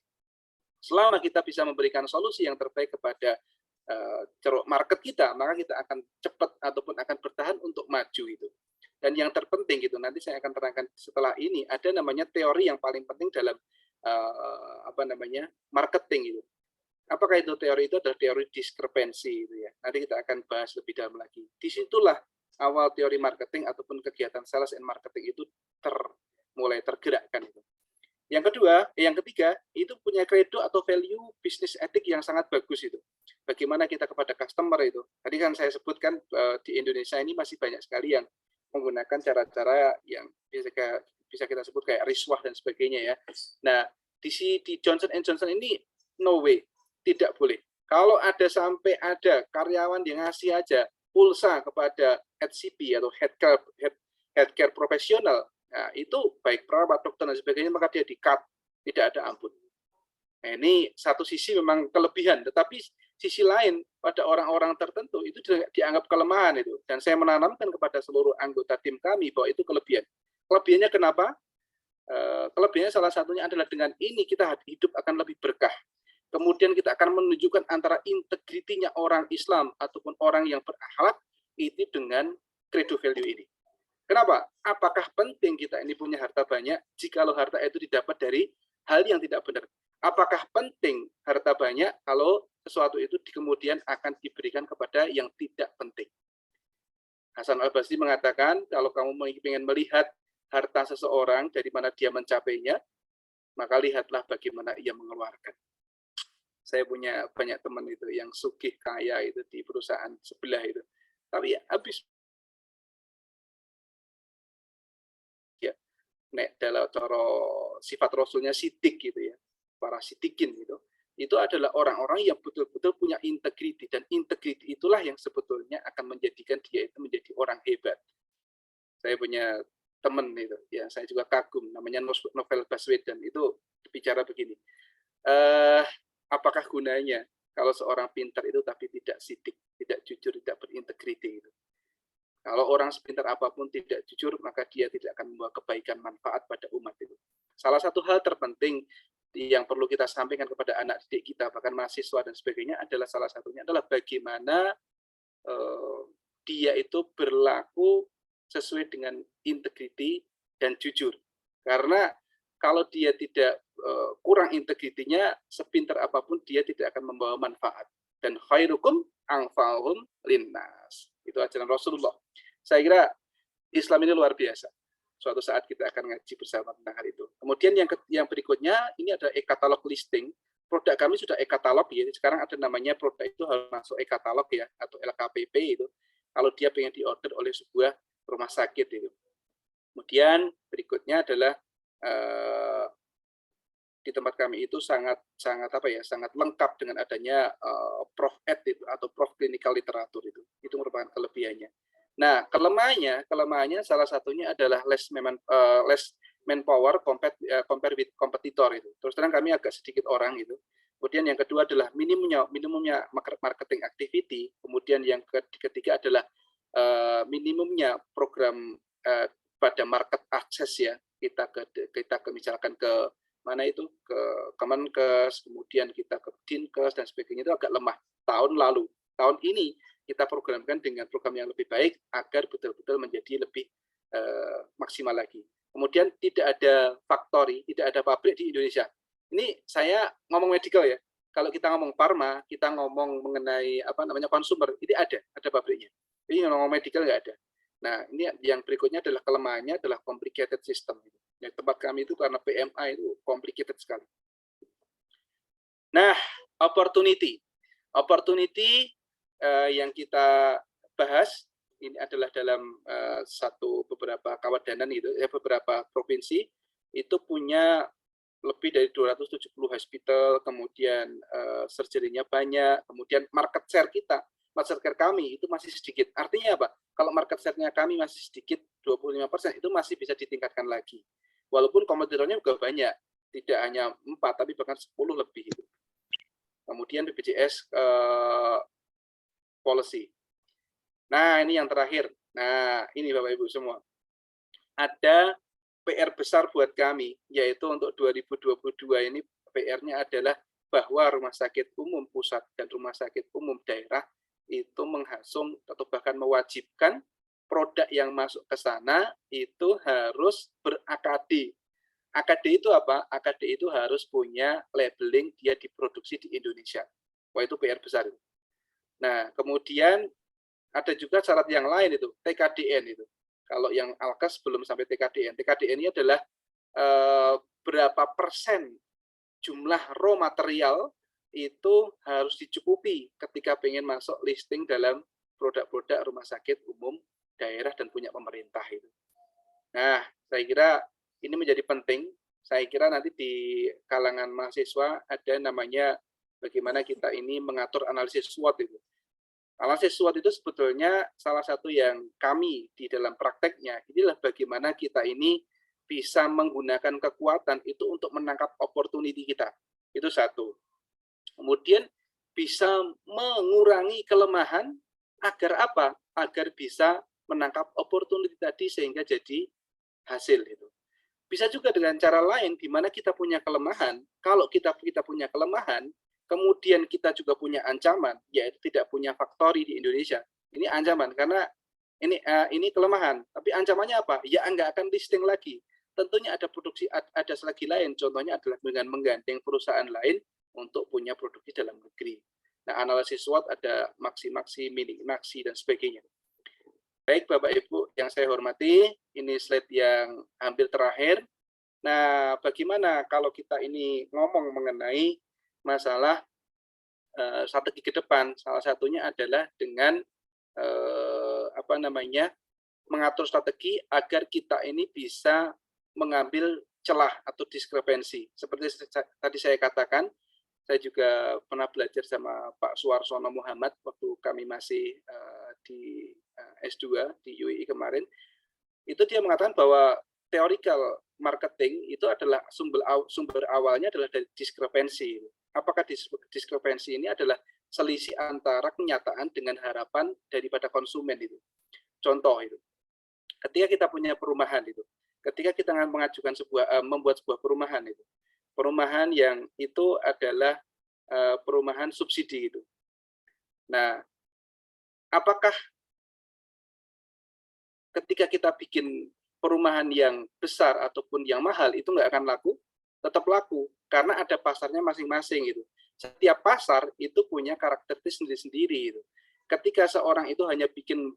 Selama kita bisa memberikan solusi yang terbaik kepada ceruk market kita, maka kita akan cepat ataupun akan bertahan untuk maju itu. Dan yang terpenting gitu, nanti saya akan terangkan setelah ini, ada namanya teori yang paling penting dalam marketing itu. Apakah itu teori itu adalah teori diskrepensi itu ya. Nanti kita akan bahas lebih dalam lagi. Disitulah awal teori marketing ataupun kegiatan sales and marketing itu mulai tergerakkan itu. Yang ketiga, itu punya credo atau value bisnis etik yang sangat bagus itu. Bagaimana kita kepada customer itu. Tadi kan saya sebutkan di Indonesia ini masih banyak sekali yang menggunakan cara-cara yang bisa kita sebut kayak riswah dan sebagainya ya. Nah, di Johnson & Johnson ini no way, tidak boleh. Kalau sampai ada karyawan yang ngasih aja pulsa kepada HCP atau healthcare profesional, nah, itu baik perawat, dokter dan sebagainya, maka dia di-cut, tidak ada ampun. Nah, ini satu sisi memang kelebihan, tetapi sisi lain pada orang-orang tertentu itu dianggap kelemahan itu. Dan saya menanamkan kepada seluruh anggota tim kami bahwa itu kelebihan. Kelebihannya kenapa? Kelebihannya salah satunya adalah dengan ini kita hidup akan lebih berkah. Kemudian kita akan menunjukkan antara integritinya orang Islam ataupun orang yang berakhlak itu dengan credo value ini. Kenapa? Apakah penting kita ini punya harta banyak jikalau harta itu didapat dari hal yang tidak benar? Apakah penting harta banyak kalau sesuatu itu kemudian akan diberikan kepada yang tidak penting? Hasan Al-Basri mengatakan, kalau kamu ingin melihat harta seseorang dari mana dia mencapainya, maka lihatlah bagaimana ia mengeluarkan. Saya punya banyak teman itu yang sugih kaya itu di perusahaan sebelah itu. Tapi habis ya, nek dalam cara sifat rasulnya sidik gitu ya, para sidikin gitu. Itu adalah orang-orang yang betul-betul punya integriti, dan integriti itulah yang sebetulnya akan menjadikan dia itu menjadi orang hebat. Saya punya teman itu, ya saya juga kagum, namanya Novel Baswedan, itu bicara begini. Apakah gunanya kalau seorang pintar itu tapi tidak sidik, tidak jujur, tidak berintegriti itu? Kalau orang sepintar apapun tidak jujur, maka dia tidak akan membawa kebaikan manfaat pada umat itu. Salah satu hal terpenting yang perlu kita sampaikan kepada anak didik kita, bahkan mahasiswa dan sebagainya, adalah salah satunya adalah bagaimana dia itu berlaku sesuai dengan integriti dan jujur. Karena kalau dia tidak kurang integritinya, sepintar apapun dia tidak akan membawa manfaat. Dan khairukum anfa'uhum linnas. Itu ajaran Rasulullah. Saya kira Islam ini luar biasa. Suatu saat kita akan ngaji bersama tentang hal itu. Kemudian yang berikutnya, ini ada e-katalog listing. Produk kami sudah e-katalog ya. Sekarang ada namanya produk itu harus masuk e-katalog ya, atau LKPP itu. Kalau dia pengen diorder oleh sebuah rumah sakit itu. Kemudian berikutnya adalah di tempat kami itu sangat lengkap dengan adanya Prof Ed itu, atau Prof Clinical Literatur itu. Itu merupakan kelebihannya. Nah, kelemahannya salah satunya adalah less manpower compare with kompetitor itu. Terus terang kami agak sedikit orang itu. Kemudian yang kedua adalah minimumnya marketing activity. Kemudian yang ketiga adalah minimumnya program pada market access ya. Kita misalkan ke mana itu, ke Kemenkes, kemudian kita ke Dinkes dan sebagainya, itu agak lemah tahun lalu. Tahun ini kita programkan dengan program yang lebih baik agar betul-betul menjadi lebih maksimal lagi. Kemudian tidak ada factory, tidak ada pabrik di Indonesia. Ini saya ngomong medical ya. Kalau kita ngomong pharma, kita ngomong mengenai konsumer, ini ada pabriknya. Ini ngomong medical nggak ada. Nah, ini yang berikutnya adalah kelemahannya adalah complicated system. Yang tempat kami itu karena PMA itu complicated sekali. Nah, opportunity yang kita bahas ini adalah dalam beberapa kawadanan itu, beberapa provinsi itu punya lebih dari 270 hospital, kemudian surgery-nya banyak, kemudian market share kami itu masih sedikit. Artinya apa? Kalau market share-nya kami masih sedikit, 25%, itu masih bisa ditingkatkan lagi. Walaupun kompetitornya juga banyak, tidak hanya 4, tapi bahkan 10 lebih. Kemudian BPJS policy. Nah, ini yang terakhir. Nah, ini Bapak Ibu semua. Ada PR besar buat kami, yaitu untuk 2022 ini PR-nya adalah bahwa rumah sakit umum pusat dan rumah sakit umum daerah itu menghasung atau bahkan mewajibkan produk yang masuk ke sana itu harus ber-AKD. AKD itu apa? AKD itu harus punya labeling dia diproduksi di Indonesia. Wah, itu PR besar itu. Nah, kemudian ada juga syarat yang lain itu, TKDN itu. Kalau yang Alkes belum sampai TKDN. TKDN ini adalah berapa persen jumlah raw material itu harus dicukupi ketika pengen masuk listing dalam produk-produk rumah sakit umum daerah dan punya pemerintah itu. Nah, saya kira ini menjadi penting. Saya kira nanti di kalangan mahasiswa ada namanya bagaimana kita ini mengatur analisis SWOT itu. Analisis SWOT itu sebetulnya salah satu yang kami di dalam prakteknya, inilah bagaimana kita ini bisa menggunakan kekuatan itu untuk menangkap opportunity kita. Itu satu. Kemudian bisa mengurangi kelemahan agar apa? Agar bisa menangkap opportunity tadi sehingga jadi hasil itu. Bisa juga dengan cara lain di mana kita punya kelemahan. Kalau kita punya kelemahan, kemudian kita juga punya ancaman, yaitu tidak punya factory di Indonesia. Ini ancaman karena Ini kelemahan. Tapi ancamannya apa? Ya nggak akan listing lagi. Tentunya ada produksi, ada strategi lain. Contohnya adalah dengan menggandeng perusahaan lain untuk punya produksi dalam negeri. Nah, analisis SWOT ada maksi-maksi, mini-maksi, dan sebagainya. Baik, Bapak Ibu yang saya hormati, ini slide yang hampir terakhir. Nah, bagaimana kalau kita ini ngomong mengenai masalah strategi ke depan? Salah satunya adalah dengan mengatur strategi agar kita ini bisa mengambil celah atau diskrepensi. Seperti tadi saya katakan, saya juga pernah belajar sama Pak Suwarsono Muhammad waktu kami masih di S2 di UII kemarin. Itu dia mengatakan bahwa theoretical marketing itu adalah sumber awalnya adalah dari diskrepensi. Apakah diskrepensi ini adalah selisih antara kenyataan dengan harapan daripada konsumen itu. Contoh itu, ketika kita punya perumahan itu, ketika kita mengajukan membuat sebuah perumahan itu, perumahan yang itu adalah perumahan subsidi itu. Nah, apakah ketika kita bikin perumahan yang besar ataupun yang mahal itu nggak akan laku? Tetap laku, karena ada pasarnya masing-masing gitu. Setiap pasar itu punya karakteristik sendiri-sendiri. Gitu. Ketika seorang itu hanya bikin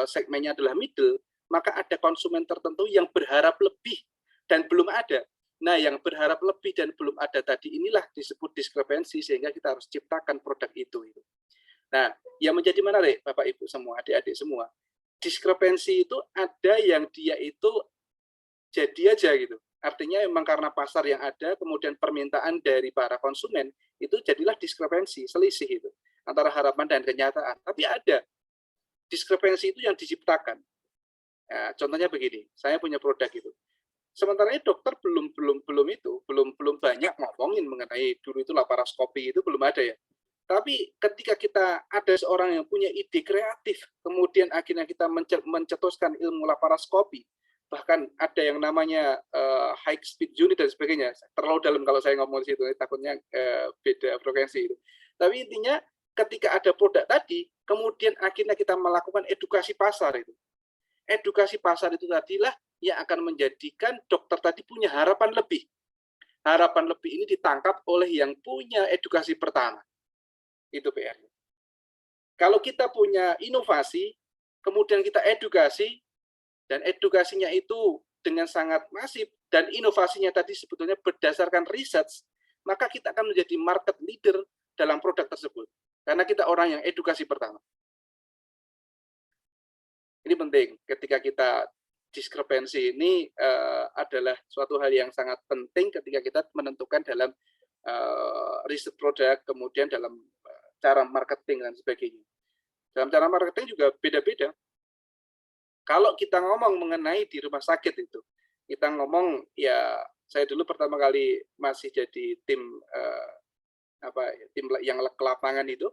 segmennya adalah middle, maka ada konsumen tertentu yang berharap lebih dan belum ada. Nah, yang berharap lebih dan belum ada tadi inilah disebut diskrepensi, sehingga kita harus ciptakan produk itu. Nah, yang menjadi menarik, Bapak Ibu semua, adik-adik semua, diskrepensi itu ada yang dia itu jadi aja gitu. Artinya memang karena pasar yang ada, kemudian permintaan dari para konsumen, itu jadilah diskrepensi, selisih itu, antara harapan dan kenyataan. Tapi ada diskrepensi itu yang diciptakan. Nah, contohnya begini, saya punya produk itu. Sementara ini dokter belum banyak ngomongin mengenai dulu itu laparoskopi itu belum ada ya. Tapi ketika kita ada seorang yang punya ide kreatif, kemudian akhirnya kita mencetuskan ilmu laparoskopi, bahkan ada yang namanya high speed unit dan sebagainya. Terlalu dalam kalau saya ngomong di situ, takutnya beda frekuensi itu. Tapi intinya ketika ada produk tadi, kemudian akhirnya kita melakukan edukasi pasar itu. Edukasi pasar itu tadilah yang akan menjadikan dokter tadi punya harapan lebih. Harapan lebih ini ditangkap oleh yang punya edukasi pertama. Itu PR. Kalau kita punya inovasi, kemudian kita edukasi, dan edukasinya itu dengan sangat masif, dan inovasinya tadi sebetulnya berdasarkan research, maka kita akan menjadi market leader dalam produk tersebut. Karena kita orang yang edukasi pertama. Ini penting ketika kita diskrepensi ini adalah suatu hal yang sangat penting ketika kita menentukan dalam riset produk, kemudian dalam cara marketing dan sebagainya. Dalam cara marketing juga beda-beda. Kalau kita ngomong mengenai di rumah sakit itu, kita ngomong ya saya dulu pertama kali masih jadi tim yang ke lapangan itu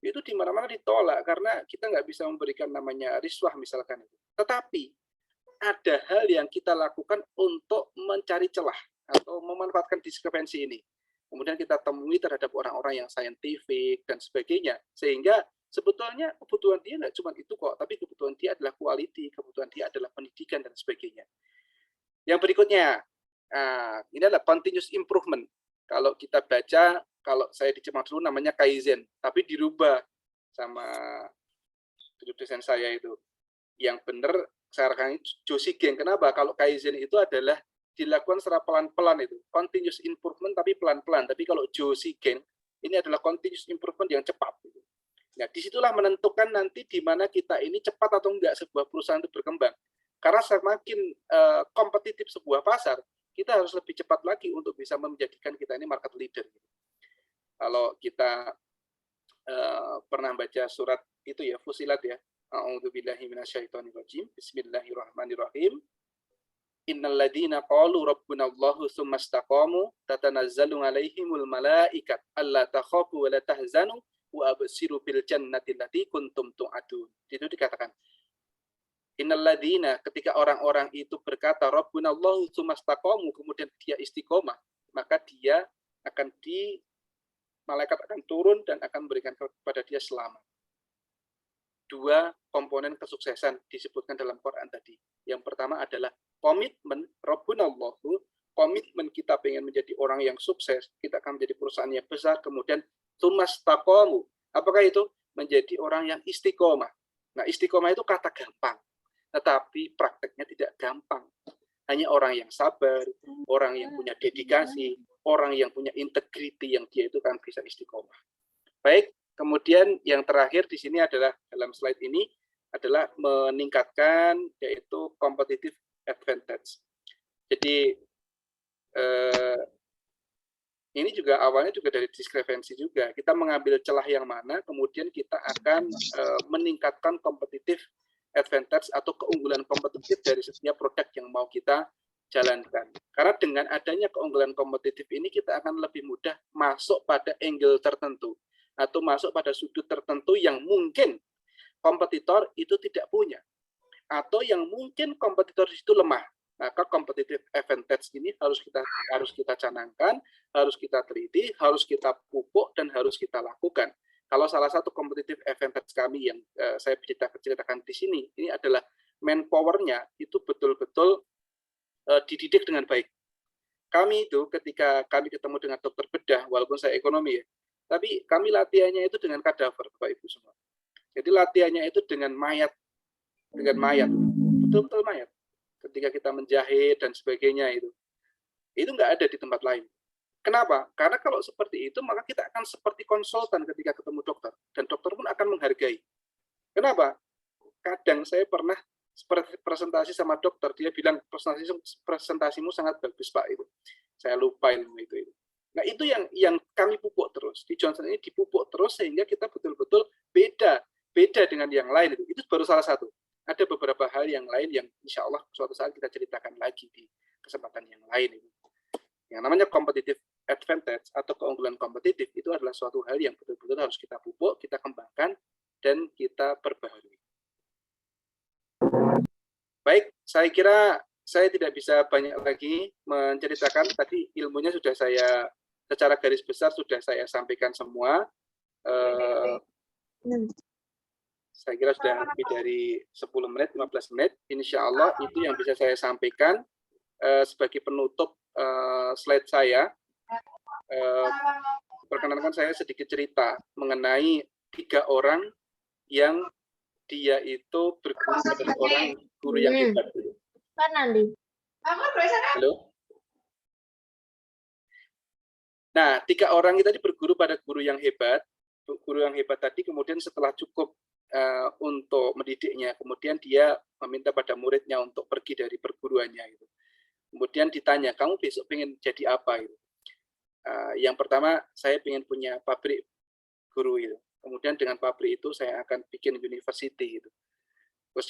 di mana-mana ditolak karena kita nggak bisa memberikan namanya riswah misalkan itu. Tetapi ada hal yang kita lakukan untuk mencari celah atau memanfaatkan diskrepensi ini. Kemudian kita temui terhadap orang-orang yang saintifik dan sebagainya, sehingga sebetulnya kebutuhan dia nggak cuma itu kok, tapi kebutuhan dia adalah quality, kebutuhan dia adalah pendidikan dan sebagainya. Yang berikutnya, ini adalah continuous improvement. Kalau kita baca, kalau saya di Jepang dulu namanya Kaizen, tapi dirubah sama guru dosen saya itu. Yang benar sekarang ini Joshigen. Kenapa? Kalau Kaizen itu adalah dilakukan secara pelan-pelan itu. Continuous improvement tapi pelan-pelan. Tapi kalau Joshigen, ini adalah continuous improvement yang cepat. Nah, disitulah menentukan nanti di mana kita ini cepat atau enggak sebuah perusahaan itu berkembang. Karena semakin kompetitif sebuah pasar, kita harus lebih cepat lagi untuk bisa menjadikan kita ini market leader. Kalau kita pernah baca surat itu ya, Fusilat ya, A'udzubillahi minasyaitonirrajim, Bismillahirrahmanirrahim. Innal ladzina qalu rabbunallahu tsumma istaqamu tatanazzalu 'alaihimul malaikat alla takhafu wa la tahzanu wa abshiru bil jannati allati kuntum tu'adun. Itu dikatakan innal ladzina, ketika orang-orang itu berkata rabbunallahu tsumma istaqamu, kemudian dia istiqomah, maka dia akan malaikat akan turun dan akan memberikan kepada dia selamat. dua komponen kesuksesan disebutkan dalam Quran tadi. Yang pertama adalah komitmen Rabbunallahu, komitmen kita pengen menjadi orang yang sukses, kita akan menjadi perusahaan yang besar, kemudian tsumastaqamu. Apakah itu? Menjadi orang yang istiqomah. Nah, istiqomah itu kata gampang, tetapi prakteknya tidak gampang. Hanya orang yang sabar, orang yang punya dedikasi, orang yang punya integriti yang dia itu kan bisa istiqomah. Baik, kemudian yang terakhir di sini adalah dalam slide ini adalah meningkatkan yaitu competitive advantage. Jadi ini juga awalnya juga dari diskrepensi juga. Kita mengambil celah yang mana, kemudian kita akan meningkatkan competitive advantage atau keunggulan kompetitif dari setiap produk yang mau kita jalankan. Karena dengan adanya keunggulan kompetitif ini kita akan lebih mudah masuk pada angle tertentu atau masuk pada sudut tertentu yang mungkin kompetitor itu tidak punya atau yang mungkin kompetitor itu lemah. Maka competitive advantage ini harus kita canangkan, harus kita teliti, harus kita pupuk dan harus kita lakukan. Kalau salah satu competitive advantage kami yang saya ceritakan di sini, ini adalah manpower-nya itu betul-betul dididik dengan baik. Kami itu ketika kami ketemu dengan dokter bedah, walaupun saya ekonomi ya, tapi kami latihannya itu dengan kadaver, Bapak Ibu semua. Jadi latihannya itu dengan mayat, betul-betul mayat. Ketika kita menjahit dan sebagainya itu nggak ada di tempat lain. Kenapa? Karena kalau seperti itu maka kita akan seperti konsultan ketika ketemu dokter dan dokter pun akan menghargai. Kenapa? Kadang saya pernah presentasi sama dokter, dia bilang presentasimu sangat bagus Pak itu. Saya lupa ilmu itu. Nah itu yang kami pupuk terus di Johnson ini, dipupuk terus sehingga kita betul-betul beda dengan yang lain itu. Itu baru salah satu. Ada beberapa hal yang lain yang insya Allah suatu saat kita ceritakan lagi di kesempatan yang lain itu. Yang namanya competitive advantage atau keunggulan kompetitif itu adalah suatu hal yang betul-betul harus kita pupuk, kita kembangkan dan kita perbaharui. Baik, saya kira saya tidak bisa banyak lagi menceritakan. Tadi ilmunya sudah saya secara garis besar sudah saya sampaikan semua. Saya kira sudah lebih dari 10 menit, 15 menit. Insya Allah itu yang bisa saya sampaikan sebagai penutup slide saya. Perkenalkan saya sedikit cerita mengenai 3 orang yang dia itu berguru pada orang guru yang hebat. Halo? Nah, 3 orang itu tadi berguru pada guru yang hebat. Guru yang hebat tadi kemudian setelah cukup untuk mendidiknya, kemudian dia meminta pada muridnya untuk pergi dari perguruannya. Gitu. Kemudian ditanya, kamu besok pengen jadi apa? Gitu. Yang pertama, saya pengen punya pabrik guru. Gitu. Kemudian dengan pabrik itu saya akan bikin university. Gitu. Terus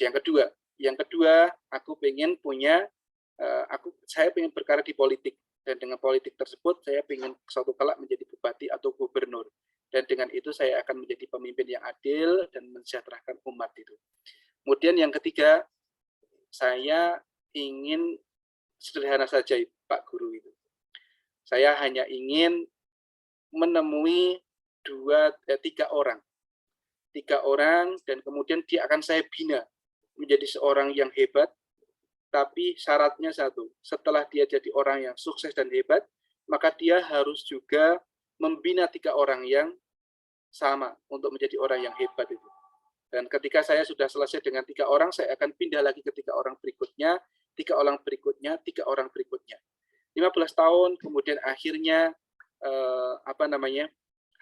yang kedua, aku pengen punya, saya pengen berkarya di politik. Dan dengan politik tersebut, saya pengen suatu kala menjadi bupati atau gubernur. Dan dengan itu saya akan menjadi pemimpin yang adil dan mensejahterakan umat itu. Kemudian yang ketiga, saya ingin sederhana saja Pak Guru itu. Saya hanya ingin menemui 3 orang. 3 orang dan kemudian dia akan saya bina menjadi seorang yang hebat. Tapi syaratnya satu, setelah dia jadi orang yang sukses dan hebat, maka dia harus juga membina 3 orang yang sama untuk menjadi orang yang hebat itu. Dan ketika saya sudah selesai dengan 3 orang, saya akan pindah lagi ke 3 orang berikutnya, 3 orang berikutnya, 3 orang berikutnya. 15 tahun, kemudian akhirnya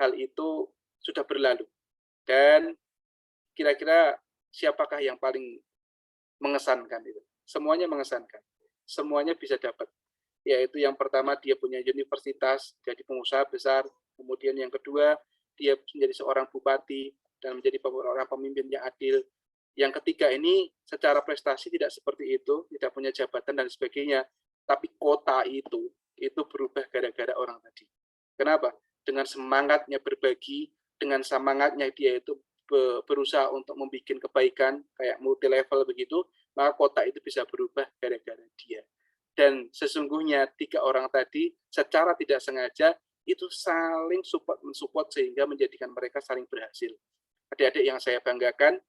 hal itu sudah berlalu. Dan kira-kira siapakah yang paling mengesankan itu? Semuanya mengesankan. Semuanya bisa dapat. Yaitu yang pertama dia punya universitas, jadi pengusaha besar. Kemudian yang kedua, dia menjadi seorang bupati dan menjadi orang pemimpin yang adil. Yang ketiga ini secara prestasi tidak seperti itu, tidak punya jabatan dan sebagainya. Tapi kota itu berubah gara-gara orang tadi. Kenapa? Dengan semangatnya berbagi, dengan semangatnya dia itu berusaha untuk membuat kebaikan kayak multi level begitu, maka kota itu bisa berubah gara-gara dia. Dan sesungguhnya 3 orang tadi secara tidak sengaja itu saling support-mensupport sehingga menjadikan mereka saling berhasil. Adik-adik yang saya banggakan,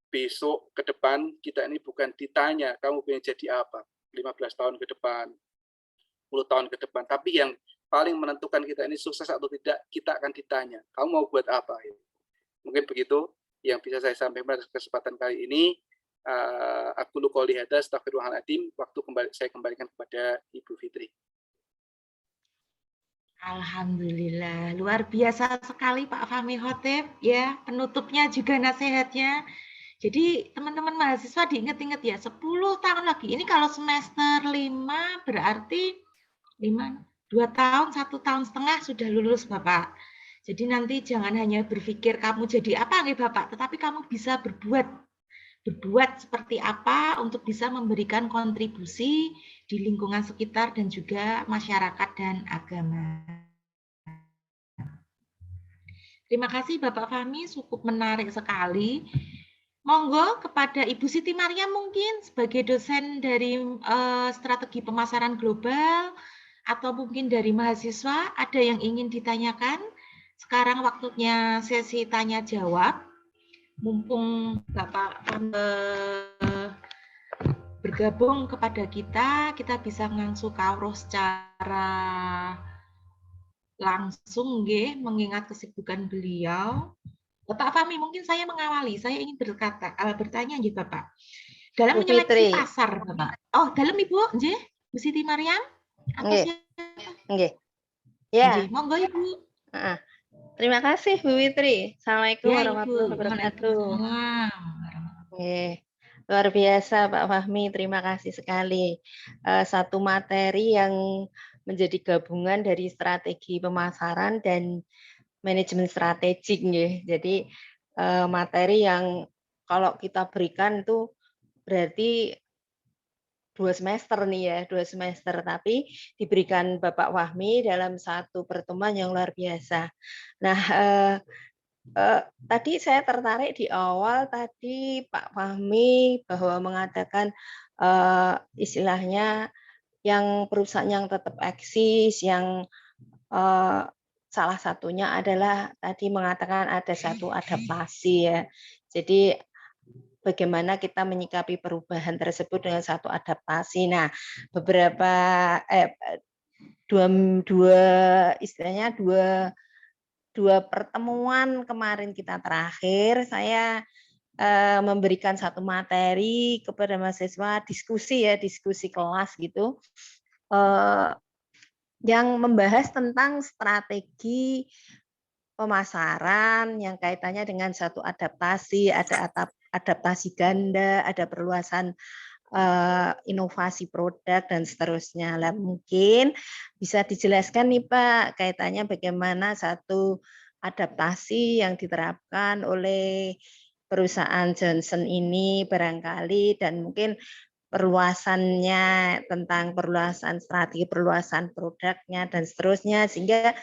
besok ke depan kita ini bukan ditanya kamu pengen jadi apa 15 tahun ke depan, 10 tahun ke depan, tapi yang paling menentukan kita ini sukses atau tidak, kita akan ditanya kamu mau buat apa. Mungkin begitu yang bisa saya sampaikan pada kesempatan kali ini. Aku lu qouli hadza, astaghfirullahaladzim. Waktu saya kembalikan kepada Ibu Fitri. Alhamdulillah, luar biasa sekali Pak Fahmi Khotib ya, penutupnya juga nasihatnya. Jadi teman-teman mahasiswa diingat-ingat ya, 10 tahun lagi. Ini kalau semester 5 berarti 2 tahun, 1,5 tahun sudah lulus Bapak. Jadi nanti jangan hanya berpikir kamu jadi apa nih Bapak, tetapi kamu bisa berbuat seperti apa untuk bisa memberikan kontribusi di lingkungan sekitar dan juga masyarakat dan agama. Terima kasih Bapak Fahmi, cukup menarik sekali. Monggo kepada Ibu Siti Maryam mungkin sebagai dosen dari strategi pemasaran global atau mungkin dari mahasiswa ada yang ingin ditanyakan. Sekarang waktunya sesi tanya jawab. Mumpung Bapak bergabung kepada kita bisa ngangsu kawruh secara langsung nggih, mengingat kesibukan beliau. Bapak Fahmi, mungkin saya mengawali. Saya ingin bertanya nggih Bapak. Dalam menyeleksi pasar, Bapak. Oh, dalam Ibu, nggih, Bu Siti Maryam? Nggih. Ya. Nggih, monggo Ibu. Terima kasih Bu Fitri. Assalamualaikum Ya, warahmatullahi Ibu. wabarakatuh. Waalaikumsalam. Luar biasa Pak Fahmi, terima kasih sekali. Satu materi yang menjadi gabungan dari strategi pemasaran dan manajemen strategik nggih. Jadi materi yang kalau kita berikan itu berarti 2 semester nih ya, 2 semester, tapi diberikan Bapak Fahmi dalam satu pertemuan yang luar biasa. Nah, tadi saya tertarik di awal tadi Pak Fahmi bahwa mengatakan istilahnya yang perusahaan yang tetap eksis, yang salah satunya adalah tadi mengatakan ada satu adaptasi ya. Jadi bagaimana kita menyikapi perubahan tersebut dengan satu adaptasi. Nah, beberapa dua pertemuan kemarin kita terakhir, saya memberikan satu materi kepada mahasiswa, diskusi kelas gitu, yang membahas tentang strategi pemasaran yang kaitannya dengan satu adaptasi, ada adaptasi ganda, ada perluasan inovasi produk dan seterusnya. Lah mungkin bisa dijelaskan nih Pak kaitannya bagaimana satu adaptasi yang diterapkan oleh perusahaan Johnson ini barangkali, dan mungkin perluasannya tentang perluasan strategi, perluasan produknya dan seterusnya, sehingga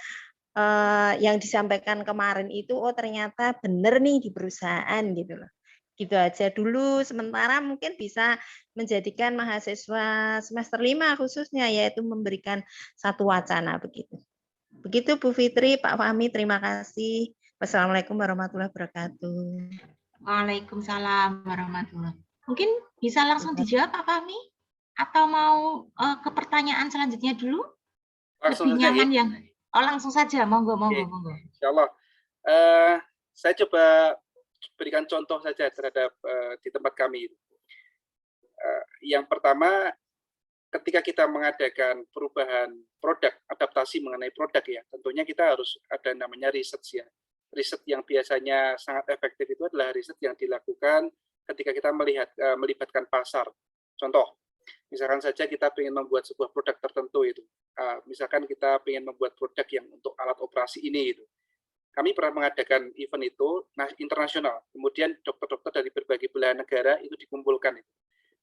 yang disampaikan kemarin itu ternyata benar nih di perusahaan gitu loh. Gitu aja dulu, sementara mungkin bisa menjadikan mahasiswa semester 5 khususnya, yaitu memberikan satu wacana begitu. Begitu Bu Fitri, Pak Fahmi, terima kasih. Wassalamualaikum warahmatullahi wabarakatuh. Waalaikumsalam warahmatullahi wabarakatuh. Mungkin bisa langsung dijawab Pak Fahmi? Atau mau ke pertanyaan selanjutnya dulu? Langsung lebih nyaman ya? Yang langsung saja, monggo. Insyaallah. Saya coba berikan contoh saja terhadap di tempat kami. Yang pertama, ketika kita mengadakan perubahan produk, adaptasi mengenai produk ya, tentunya kita harus ada namanya riset ya. Riset yang biasanya sangat efektif itu adalah riset yang dilakukan ketika kita melibatkan pasar. Contoh, misalkan saja kita ingin membuat sebuah produk tertentu itu, misalkan kita ingin membuat produk yang untuk alat operasi ini itu. Kami pernah mengadakan event itu internasional, kemudian dokter-dokter dari berbagai belahan negara itu dikumpulkan itu.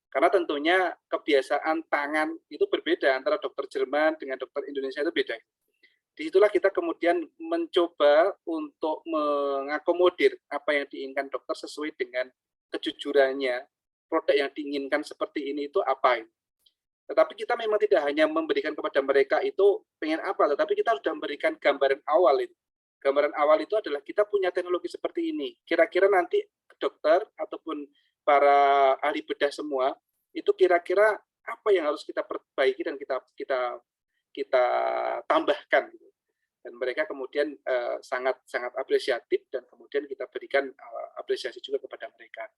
Karena tentunya kebiasaan tangan itu berbeda antara dokter Jerman dengan dokter Indonesia itu beda. Disitulah kita kemudian mencoba untuk mengakomodir apa yang diinginkan dokter sesuai dengan kejujurannya. Produk yang diinginkan seperti ini itu apa? Tetapi kita memang tidak hanya memberikan kepada mereka itu pengen apa, tetapi kita sudah memberikan gambaran awal itu. Gambaran awal itu adalah kita punya teknologi seperti ini. Kira-kira nanti dokter ataupun para ahli bedah semua itu kira-kira apa yang harus kita perbaiki dan kita tambahkan gitu. Dan mereka kemudian sangat apresiatif dan kemudian kita berikan apresiasi juga kepada mereka.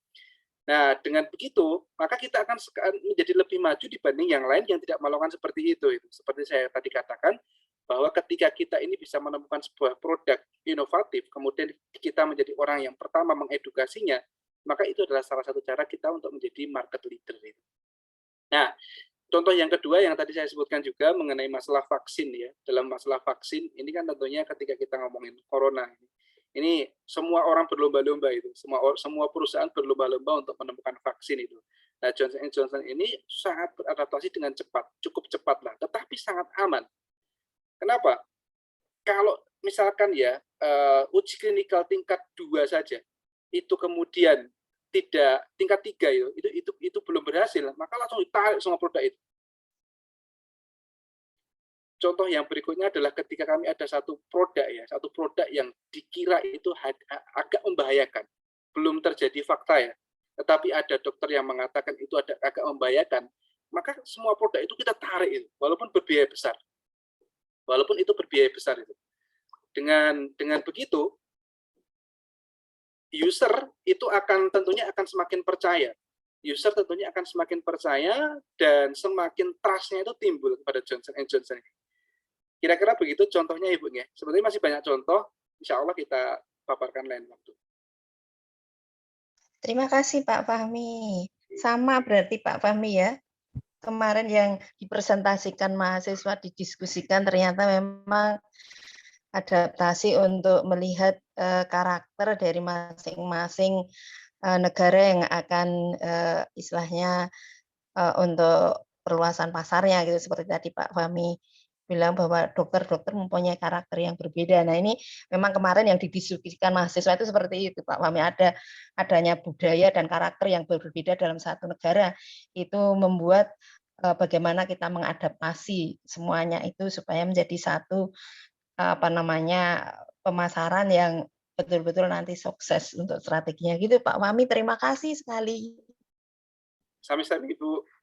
Nah, dengan begitu maka kita akan menjadi lebih maju dibanding yang lain yang tidak melakukan seperti itu. Seperti saya tadi katakan bahwa ketika kita ini bisa menemukan sebuah produk inovatif, kemudian kita menjadi orang yang pertama mengedukasinya, maka itu adalah salah satu cara kita untuk menjadi market leader. Nah, contoh yang kedua yang tadi saya sebutkan juga mengenai masalah vaksin ya. Dalam masalah vaksin ini kan tentunya ketika kita ngomongin corona ini semua orang berlomba-lomba itu, semua perusahaan berlomba-lomba untuk menemukan vaksin itu. Nah, Johnson & Johnson ini sangat beradaptasi dengan cepat, cukup cepat lah, tetapi sangat aman. Kenapa? Kalau misalkan ya uji klinikal tingkat 2 saja itu kemudian tidak tingkat 3 itu belum berhasil, maka langsung ditarik semua produk itu. Contoh yang berikutnya adalah ketika kami ada satu produk yang dikira itu agak membahayakan, belum terjadi fakta ya, tetapi ada dokter yang mengatakan itu agak membahayakan, maka semua produk itu kita tarik itu, walaupun berbiaya besar. Walaupun itu berbiaya besar itu. Dengan begitu, user itu tentunya akan semakin percaya. User tentunya akan semakin percaya dan semakin trust-nya itu timbul kepada Johnson & Johnson. Kira-kira begitu contohnya Ibu ya. Sebenarnya masih banyak contoh, insya Allah kita paparkan lain waktu. Terima kasih Pak Fahmi. Sama berarti Pak Fahmi ya. Kemarin yang dipresentasikan mahasiswa didiskusikan ternyata memang adaptasi untuk melihat karakter dari masing-masing negara yang akan istilahnya untuk perluasan pasarnya gitu, seperti tadi Pak Fahmi bilang bahwa dokter-dokter mempunyai karakter yang berbeda. Nah, ini memang kemarin yang didiskusikan mahasiswa itu seperti itu Pak Fahmi, adanya budaya dan karakter yang berbeda dalam satu negara. Itu membuat bagaimana kita mengadaptasi semuanya itu supaya menjadi satu pemasaran yang betul-betul nanti sukses untuk strateginya gitu Pak Fahmi. Terima kasih sekali. Sami-sami Ibu.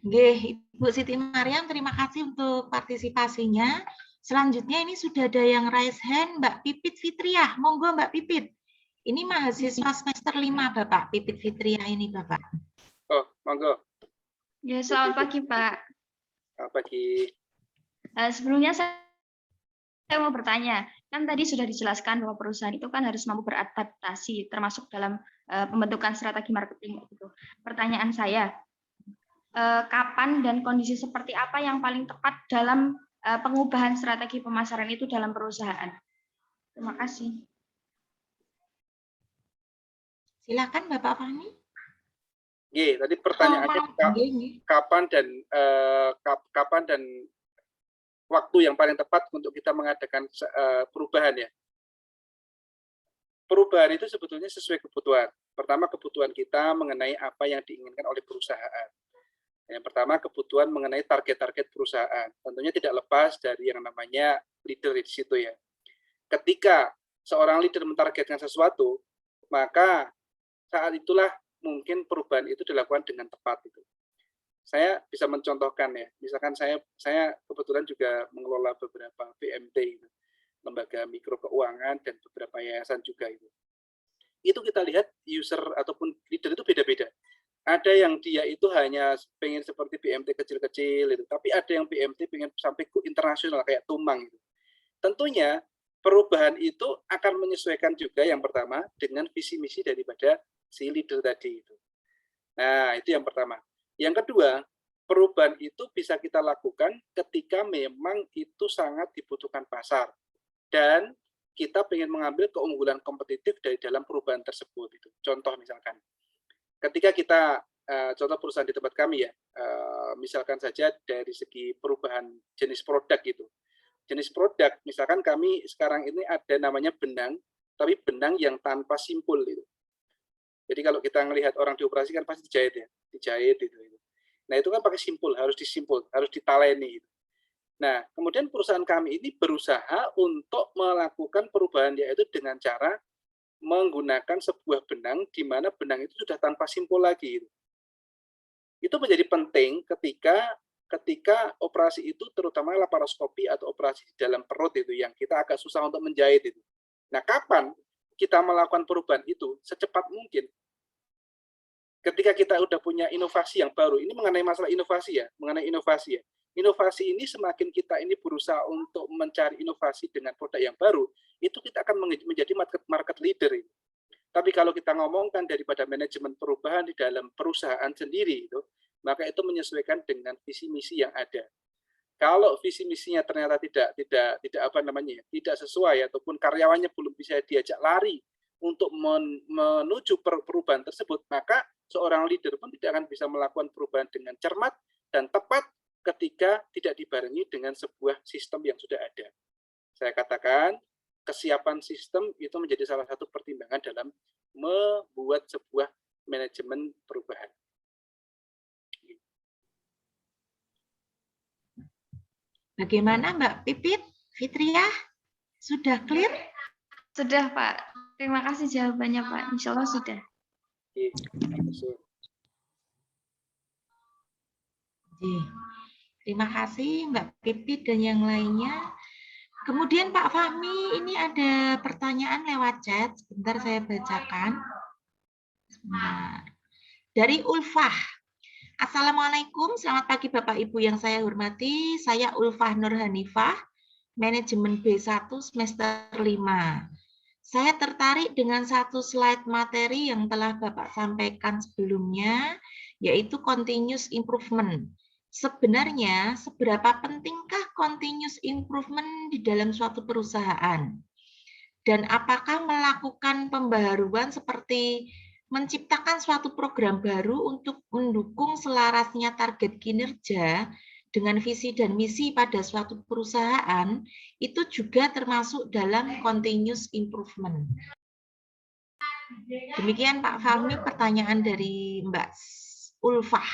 Ibu Siti Mariam, terima kasih untuk partisipasinya. Selanjutnya ini sudah ada yang raise hand, Mbak Pipit Fitriah. Monggo Mbak Pipit. Ini mahasiswa semester 5 Bapak, Pipit Fitriah ini Bapak. Oh, monggo. Ya, selamat pagi Pak. Selamat pagi. Sebelumnya saya mau bertanya, kan tadi sudah dijelaskan bahwa perusahaan itu kan harus mampu beradaptasi, termasuk dalam pembentukan strategi marketing. Gitu. Pertanyaan saya, kapan dan kondisi seperti apa yang paling tepat dalam pengubahan strategi pemasaran itu dalam perusahaan? Terima kasih. Silakan Bapak Fahmi. Tadi pertanyaannya kapan dan waktu yang paling tepat untuk kita mengadakan perubahan ya. Perubahan itu sebetulnya sesuai kebutuhan. Pertama, kebutuhan kita mengenai apa yang diinginkan oleh perusahaan. Yang pertama, kebutuhan mengenai target-target perusahaan. Tentunya tidak lepas dari yang namanya leader di situ ya. Ketika seorang leader mentargetkan sesuatu, maka saat itulah mungkin perubahan itu dilakukan dengan tepat itu. Saya bisa mencontohkan ya, misalkan saya kebetulan juga mengelola beberapa BMT, lembaga mikro keuangan dan beberapa yayasan juga itu. Itu kita lihat user ataupun leader itu beda-beda. Ada yang dia itu hanya pengen seperti BMT kecil-kecil itu, tapi ada yang BMT pengen sampai ke internasional kayak Tumang itu. Tentunya perubahan itu akan menyesuaikan juga yang pertama dengan visi misi daripada si leader tadi itu. Nah, itu yang pertama. Yang kedua, perubahan itu bisa kita lakukan ketika memang itu sangat dibutuhkan pasar dan kita ingin mengambil keunggulan kompetitif dari dalam perubahan tersebut itu. Contoh misalkan, ketika kita contoh perusahaan di tempat kami ya, misalkan saja dari segi perubahan jenis produk gitu. Jenis produk, misalkan kami sekarang ini ada namanya benang, tapi benang yang tanpa simpul itu. Jadi kalau kita melihat orang dioperasi kan pasti dijahit ya, dijahit itu. Nah itu kan pakai simpul, harus disimpul, harus ditaleni. Gitu. Nah, kemudian perusahaan kami ini berusaha untuk melakukan perubahan, yaitu dengan cara menggunakan sebuah benang di mana benang itu sudah tanpa simpul lagi. Itu menjadi penting ketika operasi itu, terutama laparoskopi atau operasi di dalam perut itu yang kita agak susah untuk menjahit itu. Nah, kapan kita melakukan perubahan itu? Secepat mungkin. Ketika kita udah punya inovasi yang baru, ini mengenai masalah inovasi ya, Inovasi ini semakin kita ini berusaha untuk mencari inovasi dengan produk yang baru, itu kita akan menjadi market leader. Tapi kalau kita ngomongkan daripada manajemen perubahan di dalam perusahaan sendiri itu, maka itu menyesuaikan dengan visi misi yang ada. Kalau visi misinya ternyata tidak sesuai ataupun karyawannya belum bisa diajak lari untuk menuju perubahan tersebut, maka seorang leader pun tidak akan bisa melakukan perubahan dengan cermat dan tepat ketika tidak dibarengi dengan sebuah sistem yang sudah ada. Saya katakan, kesiapan sistem itu menjadi salah satu pertimbangan dalam membuat sebuah manajemen perubahan. Bagaimana Mbak Pipit, Fitriah? Sudah clear? Sudah, Pak. Terima kasih jawabannya, Pak. Insya Allah sudah. Terima kasih Mbak Pipit dan yang lainnya. Kemudian Pak Fahmi, ini ada pertanyaan lewat chat. Sebentar saya bacakan. Sebentar. Dari Ulfah. Assalamualaikum, selamat pagi Bapak Ibu yang saya hormati. Saya Ulfah Nur Hanifah, manajemen B1 semester 5. Saya tertarik dengan satu slide materi yang telah Bapak sampaikan sebelumnya, yaitu continuous improvement. Sebenarnya, seberapa pentingkah continuous improvement di dalam suatu perusahaan? Dan apakah melakukan pembaharuan seperti menciptakan suatu program baru untuk mendukung selarasnya target kinerja dengan visi dan misi pada suatu perusahaan, itu juga termasuk dalam continuous improvement. Demikian Pak Fahmi, pertanyaan dari Mbak Ulfah.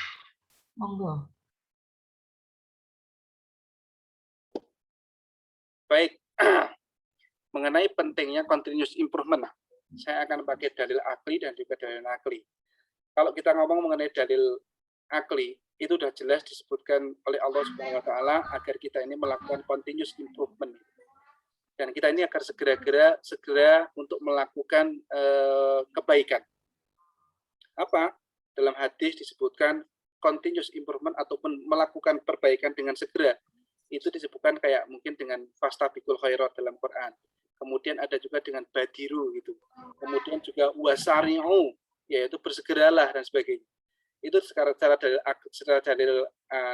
Monggo. Baik, mengenai pentingnya continuous improvement, saya akan pakai dalil akli dan juga dalil nakli. Kalau kita ngomong mengenai dalil akli, itu sudah jelas disebutkan oleh Allah Subhanahu wa taala agar kita ini melakukan continuous improvement. Dan kita ini agar segera untuk melakukan kebaikan. Apa? Dalam hadis disebutkan continuous improvement ataupun melakukan perbaikan dengan segera. Itu disebutkan kayak mungkin dengan fastabiqul khairat dalam Quran. Kemudian ada juga dengan badiru gitu. Kemudian juga wasari'u, yaitu bersegeralah dan sebagainya. Itu secara dalil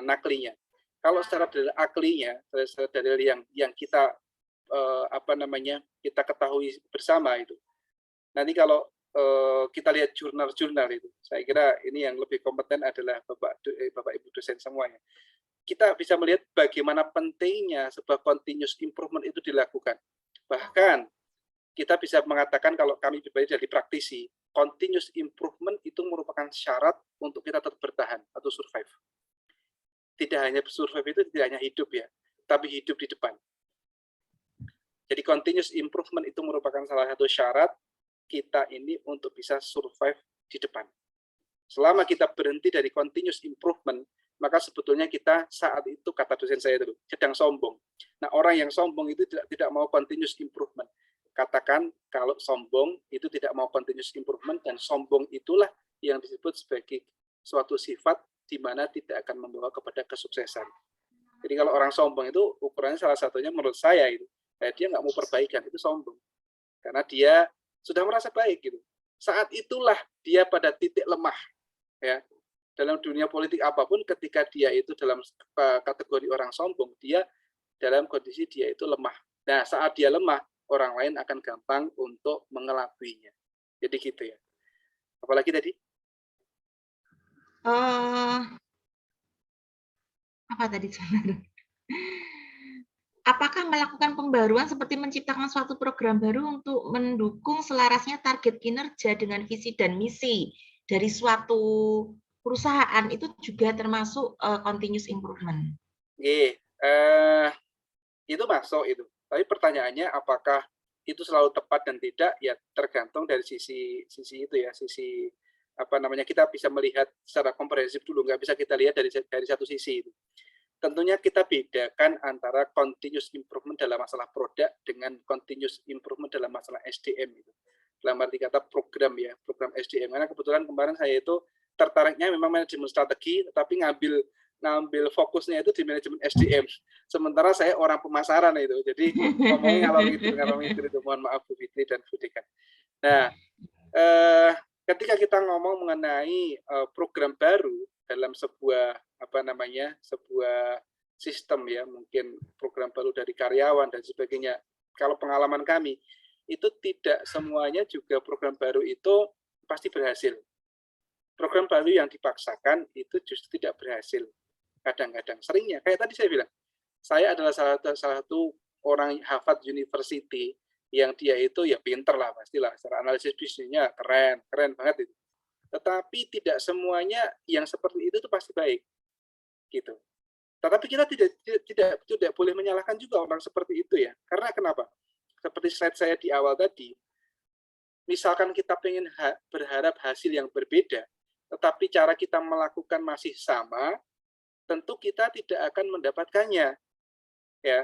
naklinya. Kalau secara dalil aklinya, secara dalil yang kita kita ketahui bersama itu. Nanti kalau kita lihat jurnal-jurnal itu, saya kira ini yang lebih kompeten adalah Bapak Ibu dosen semuanya. Kita bisa melihat bagaimana pentingnya sebuah continuous improvement itu dilakukan. Bahkan kita bisa mengatakan, kalau kami pribadi dari praktisi, continuous improvement itu merupakan syarat untuk kita tetap bertahan atau survive. Tidak hanya survive itu tidak hanya hidup ya, tapi hidup di depan. Jadi continuous improvement itu merupakan salah satu syarat kita ini untuk bisa survive di depan. Selama kita berhenti dari continuous improvement, maka sebetulnya kita saat itu, kata dosen saya dulu, sedang sombong. Nah, orang yang sombong itu tidak mau continuous improvement. Katakan kalau sombong itu tidak mau continuous improvement, dan sombong itulah yang disebut sebagai suatu sifat di mana tidak akan membawa kepada kesuksesan. Jadi kalau orang sombong itu ukurannya salah satunya menurut saya itu, dia nggak mau perbaikan, itu sombong. Karena dia sudah merasa baik gitu. Saat itulah dia pada titik lemah. Ya. Dalam dunia politik apapun, ketika dia itu dalam kategori orang sombong, dia dalam kondisi dia itu lemah. Nah, saat dia lemah, orang lain akan gampang untuk mengelabuinya. Jadi gitu ya. Apalagi tadi? Apa tadi? Apakah melakukan pembaruan seperti menciptakan suatu program baru untuk mendukung selarasnya target kinerja dengan visi dan misi dari suatu perusahaan, itu juga termasuk continuous improvement? so itu. Tapi pertanyaannya apakah itu selalu tepat dan tidak, ya tergantung dari sisi itu ya, sisi apa namanya, kita bisa melihat secara komprehensif dulu, nggak bisa kita lihat dari satu sisi itu. Tentunya kita bedakan antara continuous improvement dalam masalah produk dengan continuous improvement dalam masalah SDM itu. Dalam arti kata program ya, program SDM. Karena kebetulan kemarin saya itu tertariknya memang manajemen strategi, tetapi ngambil fokusnya itu di manajemen SDM. Sementara saya orang pemasaran itu. Jadi ngomongnya kalau gitu dengan itu, mohon maaf Bu Fitri dan Bu Dekan. Nah, ketika kita ngomong mengenai program baru dalam sebuah sebuah sistem ya, mungkin program baru dari karyawan dan sebagainya. Kalau pengalaman kami itu tidak semuanya juga program baru itu pasti berhasil. Program baru yang dipaksakan itu justru tidak berhasil. Kadang-kadang, seringnya kayak tadi saya bilang, saya adalah salah satu orang Harvard University yang dia itu ya pinter lah pastilah, secara analisis bisnisnya keren banget itu. Tetapi tidak semuanya yang seperti itu pasti baik, gitu. Tetapi kita tidak boleh menyalahkan juga orang seperti itu ya. Karena kenapa? Seperti slide saya di awal tadi, misalkan kita pengen berharap hasil yang berbeda, tetapi cara kita melakukan masih sama, tentu kita tidak akan mendapatkannya. Ya,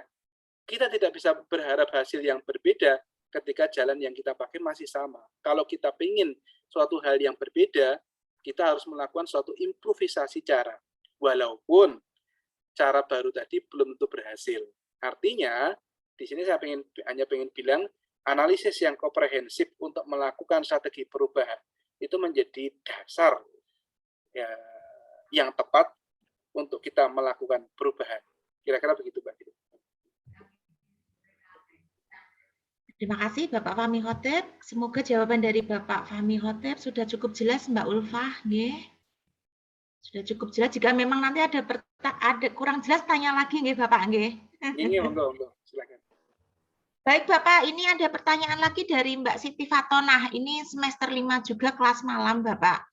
kita tidak bisa berharap hasil yang berbeda ketika jalan yang kita pakai masih sama. Kalau kita ingin suatu hal yang berbeda, kita harus melakukan suatu improvisasi cara. Walaupun cara baru tadi belum tentu berhasil. Artinya, di sini saya hanya pengen bilang, analisis yang komprehensif untuk melakukan strategi perubahan itu menjadi dasar ya, yang tepat untuk kita melakukan perubahan. Kira-kira begitu, Mbak. Terima kasih Bapak Fahmi Khotib. Semoga jawaban dari Bapak Fahmi Khotib sudah cukup jelas, Mbak Ulfah. Nggih. Sudah cukup jelas. Jika memang nanti ada kurang jelas, tanya lagi nggih Bapak nggih. Ini monggo, silakan. Baik Bapak, ini ada pertanyaan lagi dari Mbak Siti Fatonah. Ini semester 5 juga kelas malam Bapak.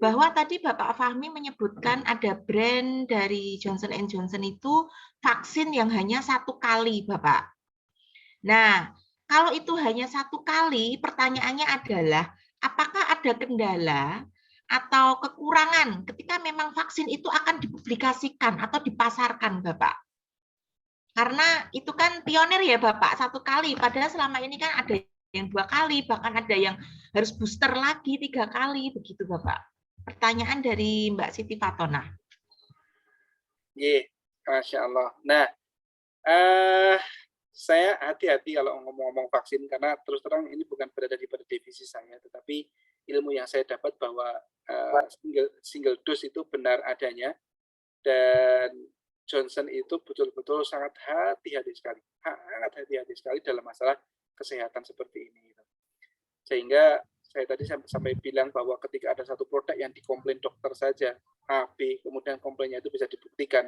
Bahwa tadi Bapak Fahmi menyebutkan ada brand dari Johnson & Johnson itu vaksin yang hanya 1 kali Bapak. Nah, kalau itu hanya 1 kali, pertanyaannya adalah apakah ada kendala atau kekurangan ketika memang vaksin itu akan dipublikasikan atau dipasarkan, Bapak? Karena itu kan pionir ya, Bapak, 1 kali. Padahal selama ini kan ada yang 2 kali, bahkan ada yang harus booster lagi 3 kali, begitu, Bapak. Pertanyaan dari Mbak Siti Fatonah. Iya, Masya Allah. Nah, saya hati-hati kalau ngomong-ngomong vaksin, karena terus terang ini bukan berada di pada divisi saya, tetapi ilmu yang saya dapat bahwa single dose itu benar adanya, dan Johnson itu betul-betul sangat hati-hati sekali dalam masalah kesehatan seperti ini. Sehingga saya tadi sampai bilang bahwa ketika ada satu produk yang dikomplain dokter saja, A, B, kemudian komplainnya itu bisa dibuktikan,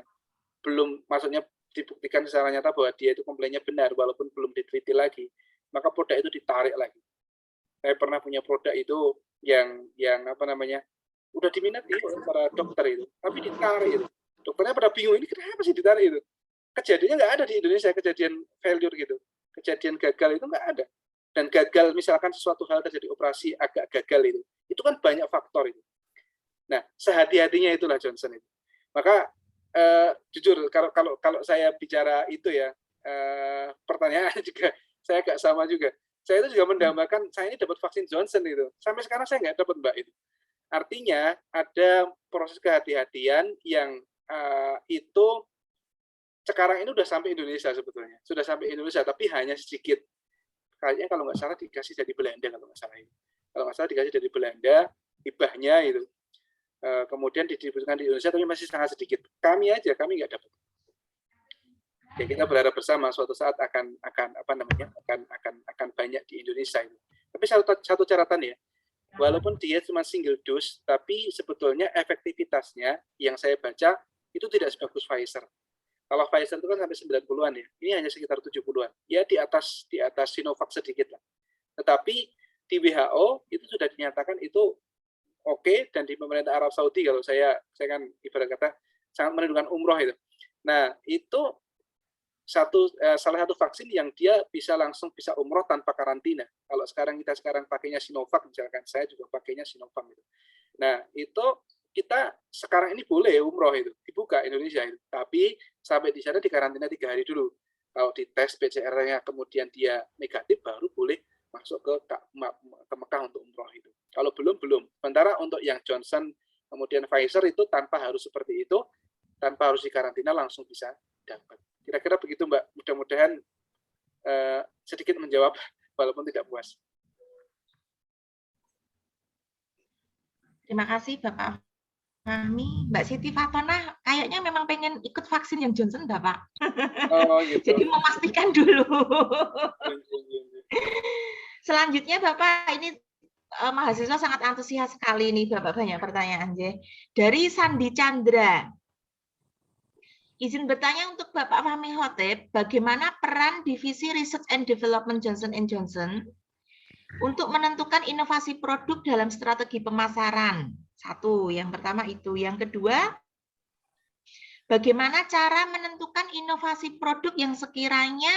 maksudnya dibuktikan secara nyata bahwa dia itu komplainnya benar walaupun belum diteliti lagi, maka produk itu ditarik lagi. Saya pernah punya produk itu yang udah diminati oleh para dokter itu, tapi ditarik itu. Dokternya pada bingung, ini kenapa sih ditarik itu? Kejadiannya nggak ada di Indonesia, kejadian failure gitu, kejadian gagal itu nggak ada. Dan gagal misalkan sesuatu hal terjadi operasi agak gagal itu kan banyak faktor itu. Nah, sehati-hatinya itulah Johnson itu. Maka jujur kalau saya bicara itu ya, pertanyaan juga saya agak sama juga. Saya itu juga mendambakan, saya ini dapat vaksin Johnson itu. Sampai sekarang saya nggak dapat Mbak itu. Artinya ada proses kehati-hatian yang itu sekarang ini sudah sampai Indonesia sebetulnya. Sudah sampai Indonesia, tapi hanya sedikit. Kayaknya kalau nggak salah dikasih dari Belanda, kalau nggak salah ini. Kalau nggak salah dikasih dari Belanda, hibahnya itu. Kemudian didistribusikan di Indonesia, tapi masih sangat sedikit. Kami nggak dapat. Ya, kita berharap bersama suatu saat akan banyak di Indonesia itu. Tapi satu catatan ya, walaupun dia cuma single dose, tapi sebetulnya efektivitasnya yang saya baca itu tidak sebagus Pfizer. Kalau Pfizer itu kan sampai 90-an ya, ini hanya sekitar 70-an. Ya di atas Sinovac sedikit lah. Tetapi di WHO itu sudah dinyatakan itu oke, dan di pemerintah Arab Saudi, kalau saya kan ibarat kata sangat merindukan umroh itu. Nah, itu salah satu vaksin yang dia bisa langsung bisa umroh tanpa karantina. Kalau kita sekarang pakainya Sinovac, misalkan saya juga pakainya Sinovac gitu. Nah, itu kita sekarang ini boleh umroh itu dibuka Indonesia itu, tapi sampai di sana dikarantina 3 hari dulu. Kalau dites PCR-nya kemudian dia negatif, baru boleh masuk ke Mekah untuk umroh itu. Kalau belum. Sementara untuk yang Johnson kemudian Pfizer itu tanpa harus seperti itu, tanpa harus dikarantina langsung bisa dapat. Kira-kira begitu Mbak. Mudah-mudahan sedikit menjawab walaupun tidak puas. Terima kasih Bapak Fahmi. Mbak Siti Fatona kayaknya memang pengen ikut vaksin yang Johnson enggak, Pak? Oh, gitu. Jadi memastikan dulu. Selanjutnya Bapak, ini mahasiswa sangat antusias sekali nih Bapak, banyak pertanyaan. Dari Sandi Chandra. Izin bertanya untuk Bapak Fahmi Khotib, bagaimana peran Divisi Research and Development Johnson & Johnson untuk menentukan inovasi produk dalam strategi pemasaran? Satu, yang pertama itu. Yang kedua, bagaimana cara menentukan inovasi produk yang sekiranya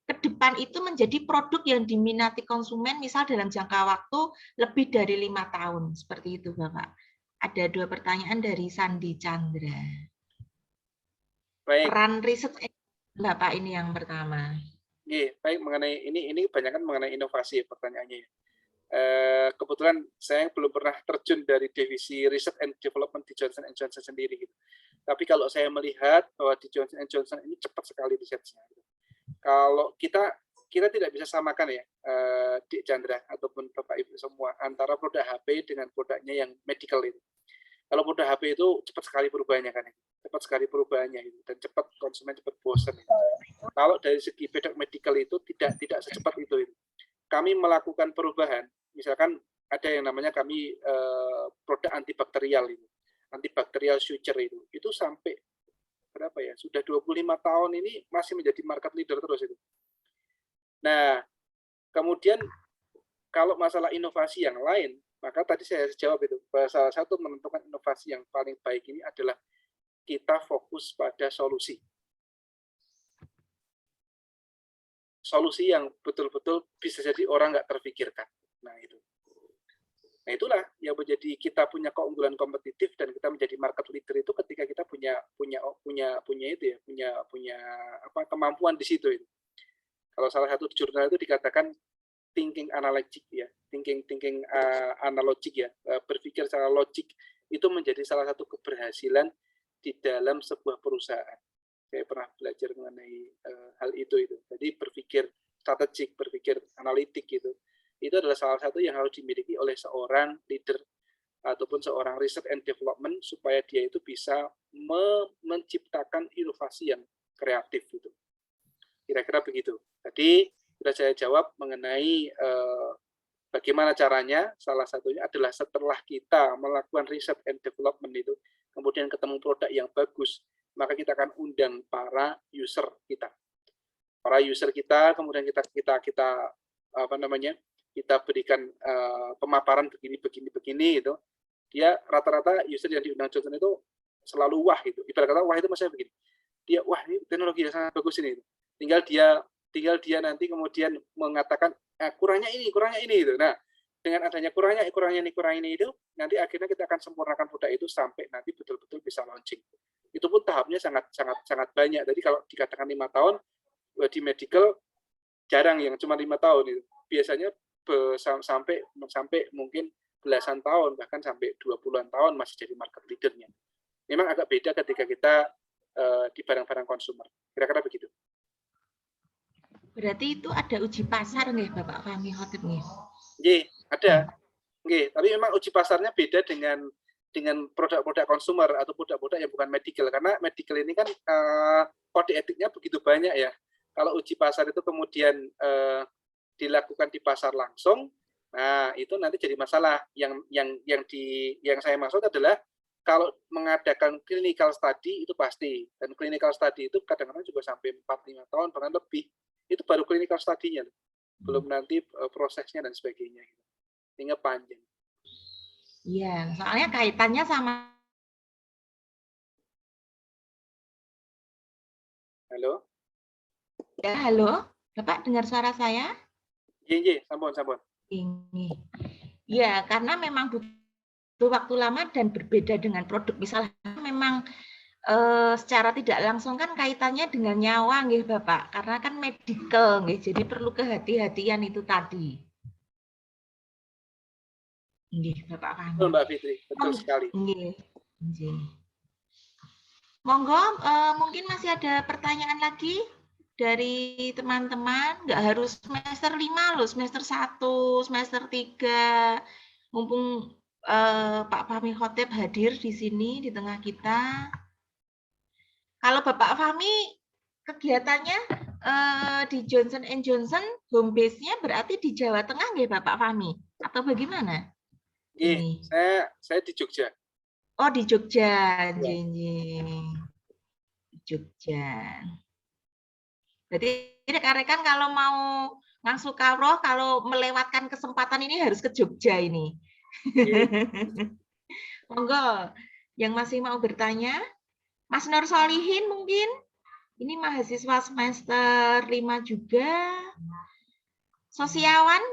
ke depan itu menjadi produk yang diminati konsumen, misal dalam jangka waktu lebih dari 5 tahun. Seperti itu, Bapak. Ada 2 pertanyaan dari Sandi Chandra. Baik. Peran riset Bapak ini yang pertama. Baik, mengenai ini kebanyakan mengenai inovasi pertanyaannya. Kebetulan saya belum pernah terjun dari divisi Research and Development di Johnson & Johnson sendiri gitu. Tapi kalau saya melihat bahwa di Johnson & Johnson ini cepat sekali risetnya. Kalau kita tidak bisa samakan ya, Dik Chandra ataupun Bapak Ibu semua, antara produk HP dengan produknya yang medical itu. Kalau produk HP itu cepat sekali perubahannya kan, cepat sekali perubahannya itu, dan cepat konsumen cepat bosan. Kalau dari segi produk medical itu tidak secepat itu. Kami melakukan perubahan, misalkan ada yang namanya kami produk antibakterial itu, antibakterial suture itu sampai berapa ya? Sudah 25 tahun ini masih menjadi market leader terus itu. Nah, kemudian kalau masalah inovasi yang lain, maka tadi saya jawab itu, bahwa salah satu menentukan inovasi yang paling baik ini adalah kita fokus pada solusi. Solusi yang betul-betul bisa jadi orang nggak terpikirkan. Nah, itu. Nah, itulah yang menjadi kita punya keunggulan kompetitif dan kita menjadi market leader itu ketika kita punya itu ya, punya kemampuan di situ itu. Kalau salah satu jurnal itu dikatakan thinking analogic ya, thinking analogic ya, berpikir secara logik itu menjadi salah satu keberhasilan di dalam sebuah perusahaan. Saya pernah belajar mengenai hal itu. Jadi berpikir strategik, berpikir analitik gitu. Itu adalah salah satu yang harus dimiliki oleh seorang leader ataupun seorang research and development supaya dia itu bisa menciptakan inovasi yang kreatif gitu. Kira-kira begitu. Tadi sudah saya jawab mengenai bagaimana caranya. Salah satunya adalah setelah kita melakukan research and development itu, kemudian ketemu produk yang bagus, maka kita akan undang para user kita. Para user kita, kemudian kita berikan pemaparan begini itu. Dia rata-rata user yang diundang Johnson itu selalu wah itu. Ibarat kata wah itu maksudnya begini. Dia wah ini teknologi yang sangat bagus ini. Tinggal dia nanti kemudian mengatakan kurangnya ini itu. Nah, dengan adanya kurangnya ini itu, nanti akhirnya kita akan sempurnakan produk itu sampai nanti betul-betul bisa launching. Itu pun tahapnya sangat banyak. Jadi kalau dikatakan 5 tahun di medical jarang yang cuma 5 tahun itu. Biasanya sampai mungkin belasan tahun, bahkan sampai 20-an tahun masih jadi market leader-nya. Memang agak beda ketika kita di barang-barang konsumer. Kira-kira begitu. Berarti itu ada uji pasar nih Bapak Fahmi Khotib nih? Nggih, ada. Nggih, tapi memang uji pasarnya beda dengan produk-produk konsumer atau produk-produk yang bukan medical, karena medical ini kan kode etiknya begitu banyak ya. Kalau uji pasar itu kemudian dilakukan di pasar langsung, nah itu nanti jadi masalah. Yang saya maksud adalah kalau mengadakan clinical study itu pasti, dan clinical study itu kadang-kadang juga sampai 4-5 tahun bahkan lebih. Itu baru clinical study-nya, belum nanti prosesnya dan sebagainya. Sehingga panjang. Iya, soalnya kaitannya sama. Halo? Ya, halo, Bapak dengar suara saya? Iya, sampun. Ini. Ya, karena memang butuh waktu lama dan berbeda dengan produk. Misalnya memang secara tidak langsung kan kaitannya dengan nyawa nggih Bapak, karena kan medical nggih, jadi perlu kehati-hatian itu tadi. Nggih, Bapak paham. Betul Mbak Fitri, betul sekali. Nggih. Nggih. Monggo, mungkin masih ada pertanyaan lagi dari teman-teman, nggak harus semester 5 loh, semester 1, semester 3. Mumpung Pak Fahmi Khotib hadir di sini di tengah kita. Kalau Bapak Fahmi kegiatannya di Johnson & Johnson, home base-nya berarti di Jawa Tengah nggih Bapak Fahmi? Atau bagaimana? Iya, saya di Jogja. Oh, di Jogja. Nggih. Jogja. Berarti rekan-rekan kalau mau ngasuh kawroh, kalau melewatkan kesempatan ini harus ke Jogja ini. Monggo, yang masih mau bertanya, Mas Nur Solihin mungkin, ini mahasiswa semester 5 juga. Sosiawan,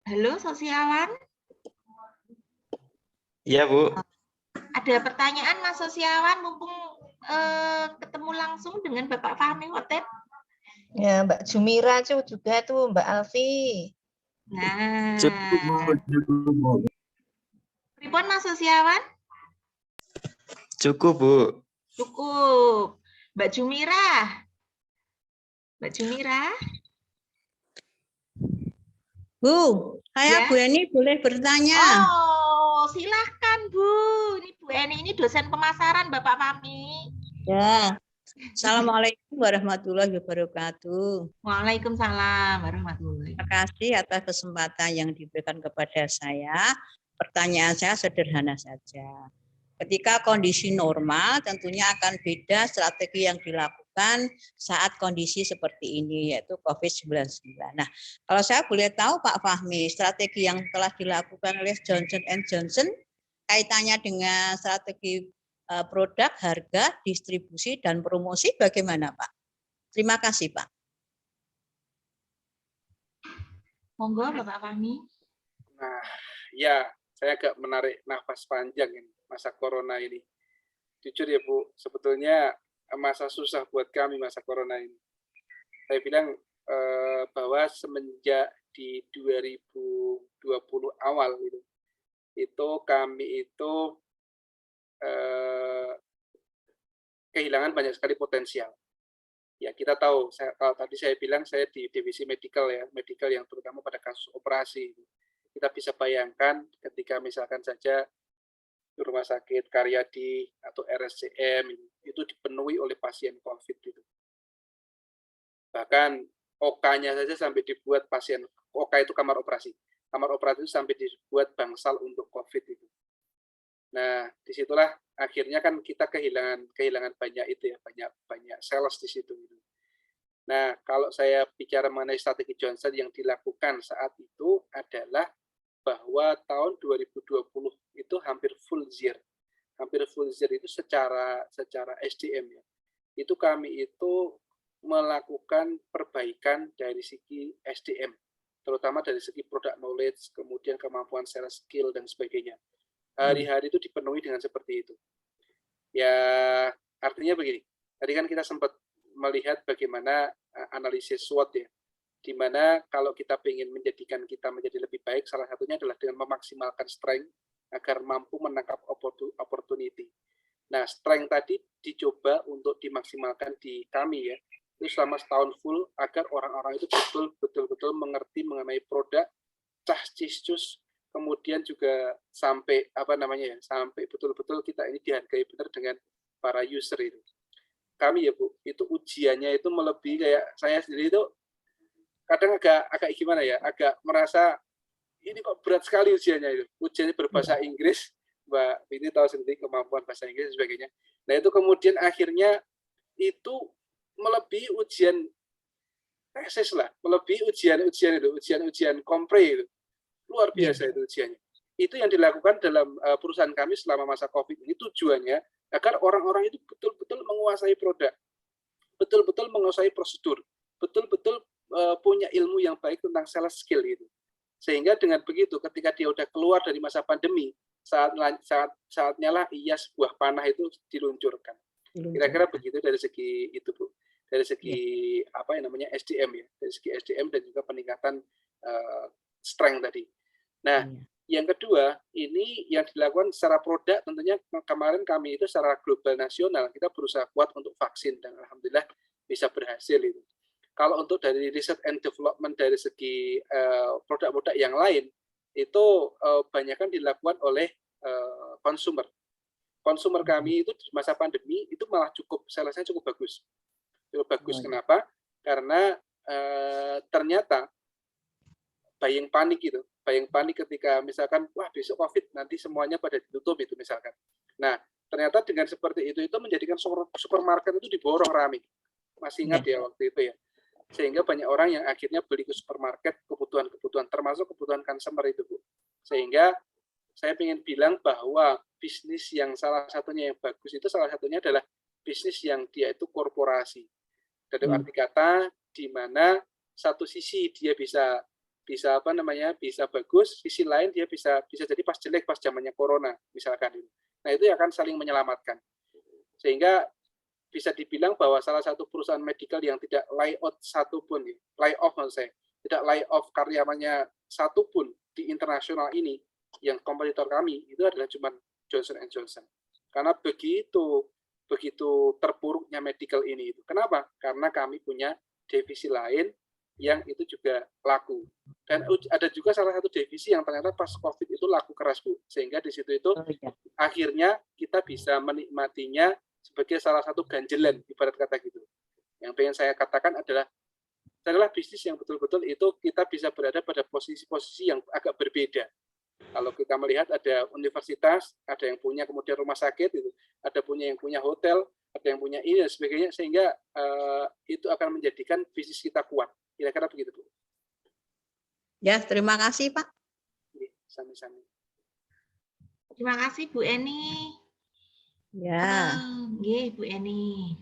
halo Sosiawan. Iya, Bu. Ada pertanyaan Mas Sosiawan, mumpung ketemu langsung dengan Bapak Fahmi Khotib. Ya, Mbak Jumira juga tuh, Mbak Alfi. Nah, Cukup, pripun Mas Sosiawan? Cukup, Bu. Cukup. Mbak Jumira. Bu, saya Ya. Bu Eni boleh bertanya? Oh, silahkan Bu. Ini Bu Eni, ini dosen pemasaran Bapak Fahmi. Ya. Assalamualaikum warahmatullahi wabarakatuh. Waalaikumsalam warahmatullahi. Terima kasih atas kesempatan yang diberikan kepada saya. Pertanyaan saya sederhana saja. Ketika kondisi normal, tentunya akan beda strategi yang dilakukan saat kondisi seperti ini, yaitu COVID-19. Nah, kalau saya boleh tahu Pak Fahmi, strategi yang telah dilakukan oleh Johnson & Johnson, kaitannya dengan strategi produk, harga, distribusi, dan promosi bagaimana Pak? Terima kasih Pak. Monggo Bapak Fahmi. Nah, ya, saya agak menarik nafas panjang ini, masa corona ini. Jujur ya Bu, sebetulnya masa susah buat kami masa corona ini. Saya bilang bahwa semenjak di 2020 awal itu kami itu kehilangan banyak sekali potensial. Ya kita tahu, kalau tadi saya bilang saya di divisi medical ya, medical yang terutama pada kasus operasi. Kita bisa bayangkan ketika misalkan saja rumah sakit Karyadi atau RSCM itu dipenuhi oleh pasien COVID itu. Bahkan OK-nya saja sampai dibuat pasien, OK itu kamar operasi. Kamar operasi itu sampai dibuat bangsal untuk COVID itu. Nah, disitulah akhirnya kan kita kehilangan banyak itu ya, banyak sales di situ. Nah, kalau saya bicara mengenai strategi Johnson yang dilakukan saat itu adalah bahwa tahun 2020 itu hampir full year. Hampir full year itu secara SDM ya. Itu kami itu melakukan perbaikan dari segi SDM, terutama dari segi product knowledge, kemudian kemampuan sales skill dan sebagainya. Hari-hari itu dipenuhi dengan seperti itu. Ya, artinya begini. Tadi kan kita sempat melihat bagaimana analisis SWOT ya, di mana kalau kita ingin menjadikan kita menjadi lebih baik, salah satunya adalah dengan memaksimalkan strength agar mampu menangkap opportunity. Nah, strength tadi dicoba untuk dimaksimalkan di kami ya, itu selama setahun full agar orang-orang itu betul-betul mengerti mengenai produk, cus, kemudian juga sampai sampai betul-betul kita ini dihargai benar dengan para user itu. Kami ya Bu, itu ujiannya itu melebihi kayak saya sendiri itu kadang agak gimana ya, agak merasa ini kok berat sekali ujiannya itu. Ujiannya berbahasa Inggris, Mbak ini tahu sendiri kemampuan bahasa Inggris dan sebagainya. Nah itu kemudian akhirnya itu melebihi ujian tesis lah, melebihi ujian kompre itu. Luar biasa itu ujiannya. Itu yang dilakukan dalam perusahaan kami selama masa COVID ini, tujuannya agar orang-orang itu betul-betul menguasai produk. betul-betul menguasai prosedur, betul-betul punya ilmu yang baik tentang sales skill itu. Sehingga dengan begitu ketika dia udah keluar dari masa pandemi, saatnya lah sebuah panah itu diluncurkan. Kira-kira begitu dari segi itu, Bu. Dari segi apa yang namanya SDM ya, dari segi SDM dan juga peningkatan strength tadi. Nah, yang kedua, ini yang dilakukan secara produk, tentunya kemarin kami itu secara global nasional, kita berusaha kuat untuk vaksin, dan alhamdulillah bisa berhasil itu. Kalau untuk dari research and development dari segi produk-produk yang lain, itu banyak kan dilakukan oleh konsumer. Konsumer kami itu di masa pandemi, itu malah salesnya cukup bagus. Cukup bagus, kenapa? Karena ternyata buying panik gitu. Buying panik ketika misalkan, wah besok COVID, nanti semuanya pada ditutup itu misalkan. Nah, ternyata dengan seperti itu menjadikan supermarket itu diborong rame. Masih ingat ya waktu itu ya. Sehingga banyak orang yang akhirnya beli ke supermarket kebutuhan-kebutuhan, termasuk kebutuhan consumer itu, Bu. Sehingga saya ingin bilang bahwa bisnis yang salah satunya yang bagus itu salah satunya adalah bisnis yang dia itu korporasi. Dalam arti kata, di mana satu sisi dia bisa bagus, sisi lain dia bisa jadi pas jelek pas zamannya corona misalkan itu. Nah, itu akan saling menyelamatkan. Sehingga bisa dibilang bahwa salah satu perusahaan medical yang tidak layoff satupun, tidak layoff karyawannya satupun di internasional ini, yang kompetitor kami itu adalah cuma Johnson & Johnson. Karena begitu terpuruknya medical ini itu. Kenapa? Karena kami punya divisi lain yang itu juga laku. Dan ada juga salah satu divisi yang ternyata pas COVID itu laku keras, Bu. Sehingga di situ itu akhirnya kita bisa menikmatinya sebagai salah satu ganjelan, ibarat kata gitu. Yang pengen saya katakan adalah bisnis yang betul-betul itu kita bisa berada pada posisi-posisi yang agak berbeda. Kalau kita melihat ada universitas, ada yang punya kemudian rumah sakit, itu, ada yang punya hotel, ada yang punya ini dan sebagainya, sehingga itu akan menjadikan bisnis kita kuat. Kira-kira begitu, Bu. Ya, terima kasih, Pak. Sami-sami. Terima kasih, Bu Eni. Ya. Bu Eni.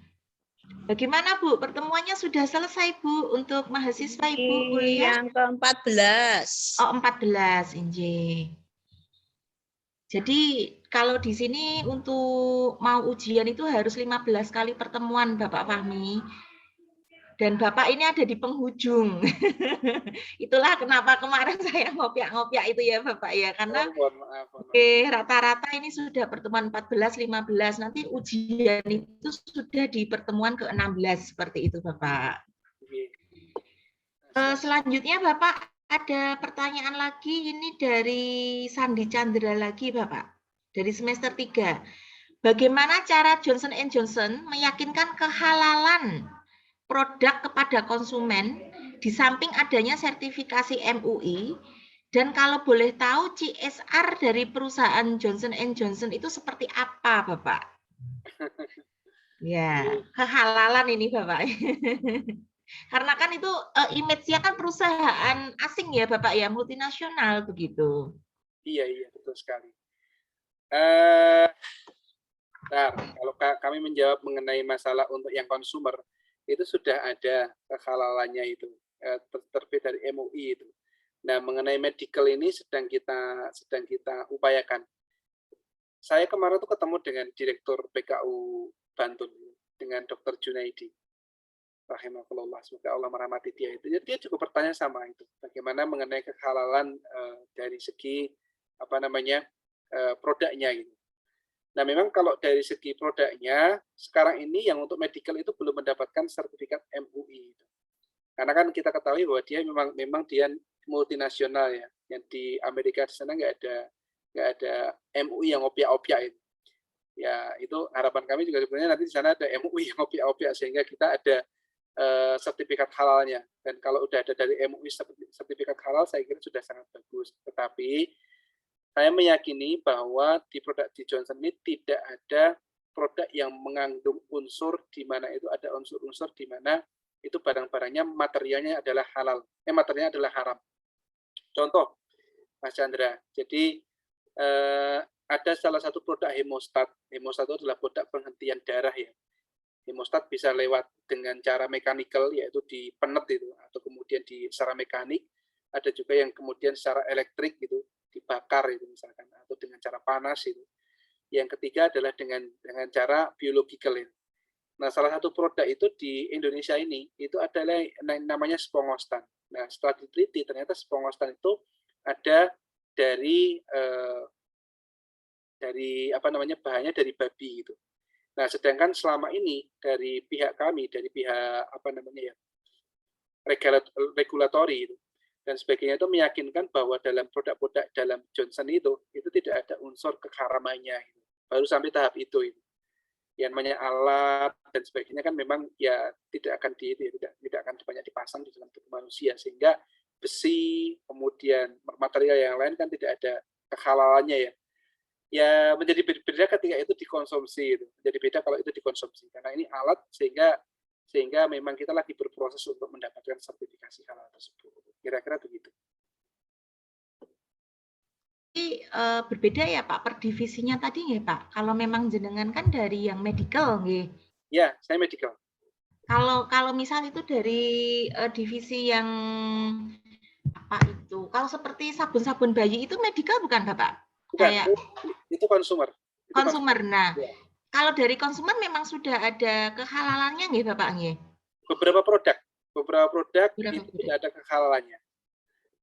Bagaimana, Bu? Pertemuannya sudah selesai, Bu, untuk mahasiswa Ibu kuliah? Yang ke-14. Oh, 14, Inje. Jadi kalau di sini untuk mau ujian itu harus 15 kali pertemuan, Bapak Fahmi. Dan Bapak ini ada di penghujung. Itulah kenapa kemarin saya ngopiak-ngopiak itu ya, Bapak ya. Karena rata-rata ini sudah pertemuan 14, 15. Nanti ujian itu sudah di pertemuan ke-16 seperti itu, Bapak. Selanjutnya Bapak ada pertanyaan lagi, ini dari Sandi Chandra lagi, Bapak. Dari semester 3. Bagaimana cara Johnson & Johnson meyakinkan kehalalan produk kepada konsumen di samping adanya sertifikasi MUI, dan kalau boleh tahu CSR dari perusahaan Johnson & Johnson itu seperti apa, Bapak? Ya, kehalalan ini, Bapak. Karena kan itu image-nya kan perusahaan asing ya, Bapak ya, multinasional begitu. Iya, betul sekali. Kalau kami menjawab mengenai masalah untuk yang konsumer, itu sudah ada kehalalannya itu, terbit dari MUI itu. Nah, mengenai medical ini sedang kita upayakan. Saya kemarin tuh ketemu dengan Direktur PKU Bantul, dengan Dr. Junaidi. Rahimahullah, semoga Allah merahmati dia itu. Jadi dia juga bertanya sama itu, bagaimana mengenai kehalalan dari segi produknya gitu. Nah, memang kalau dari segi produknya sekarang ini yang untuk medical itu belum mendapatkan sertifikat MUI. Karena kan kita ketahui bahwa dia memang dia multinasional ya. Yang di Amerika di sana nggak ada MUI yang opiak-opiak itu. Ya, itu harapan kami juga sebenarnya nanti di sana ada MUI yang opiak-opiak sehingga kita ada sertifikat halalnya. Dan kalau udah ada dari MUI sertifikat halal, saya kira sudah sangat bagus. Tetapi saya meyakini bahwa di produk di Johnson ini tidak ada produk yang mengandung unsur di mana itu ada unsur-unsur di mana itu barang-barangnya materialnya adalah halal, materialnya adalah haram. Contoh, Mas Chandra. Jadi ada salah satu produk hemostat. Hemostat itu adalah produk penghentian darah ya. Hemostat bisa lewat dengan cara mechanical, yaitu dipenet itu, atau kemudian secara mekanik. Ada juga yang kemudian secara elektrik gitu, dibakar itu misalkan, atau dengan cara panas itu. Yang ketiga adalah dengan cara biological itu. Nah, salah satu produk itu di Indonesia ini itu adalah namanya spongostan. Nah, setelah diteliti ternyata spongostan itu ada dari apa namanya, bahannya dari babi gitu. Nah, sedangkan selama ini dari pihak kami, dari pihak apa namanya ya, regulatori itu dan sebagainya itu meyakinkan bahwa dalam produk-produk dalam Johnson itu tidak ada unsur keharamannya. Baru sampai tahap itu. Yang namanya alat dan sebagainya kan memang ya tidak akan tidak akan banyak dipasang di dalam tubuh manusia, sehingga besi kemudian material yang lain kan tidak ada kehalalannya ya. Ya menjadi berbeda ketika itu dikonsumsi itu. Menjadi beda kalau itu dikonsumsi karena ini alat sehingga memang kita lagi berproses untuk mendapatkan sertifikasi halal tersebut. Kira-kira begitu. Jadi berbeda ya Pak per divisinya tadi ya Pak. Kalau memang jenengan kan dari yang medical nggih. Ya, saya medical. Kalau misal itu dari divisi yang apa itu? Kalau seperti sabun-sabun bayi itu medical bukan Bapak? Bukan, Kayak itu konsumer. Konsumer. Nah, ya. Kalau dari konsumen memang sudah ada kehalalannya nggih Bapak nggih? Beberapa produk itu tidak ada kehalalannya.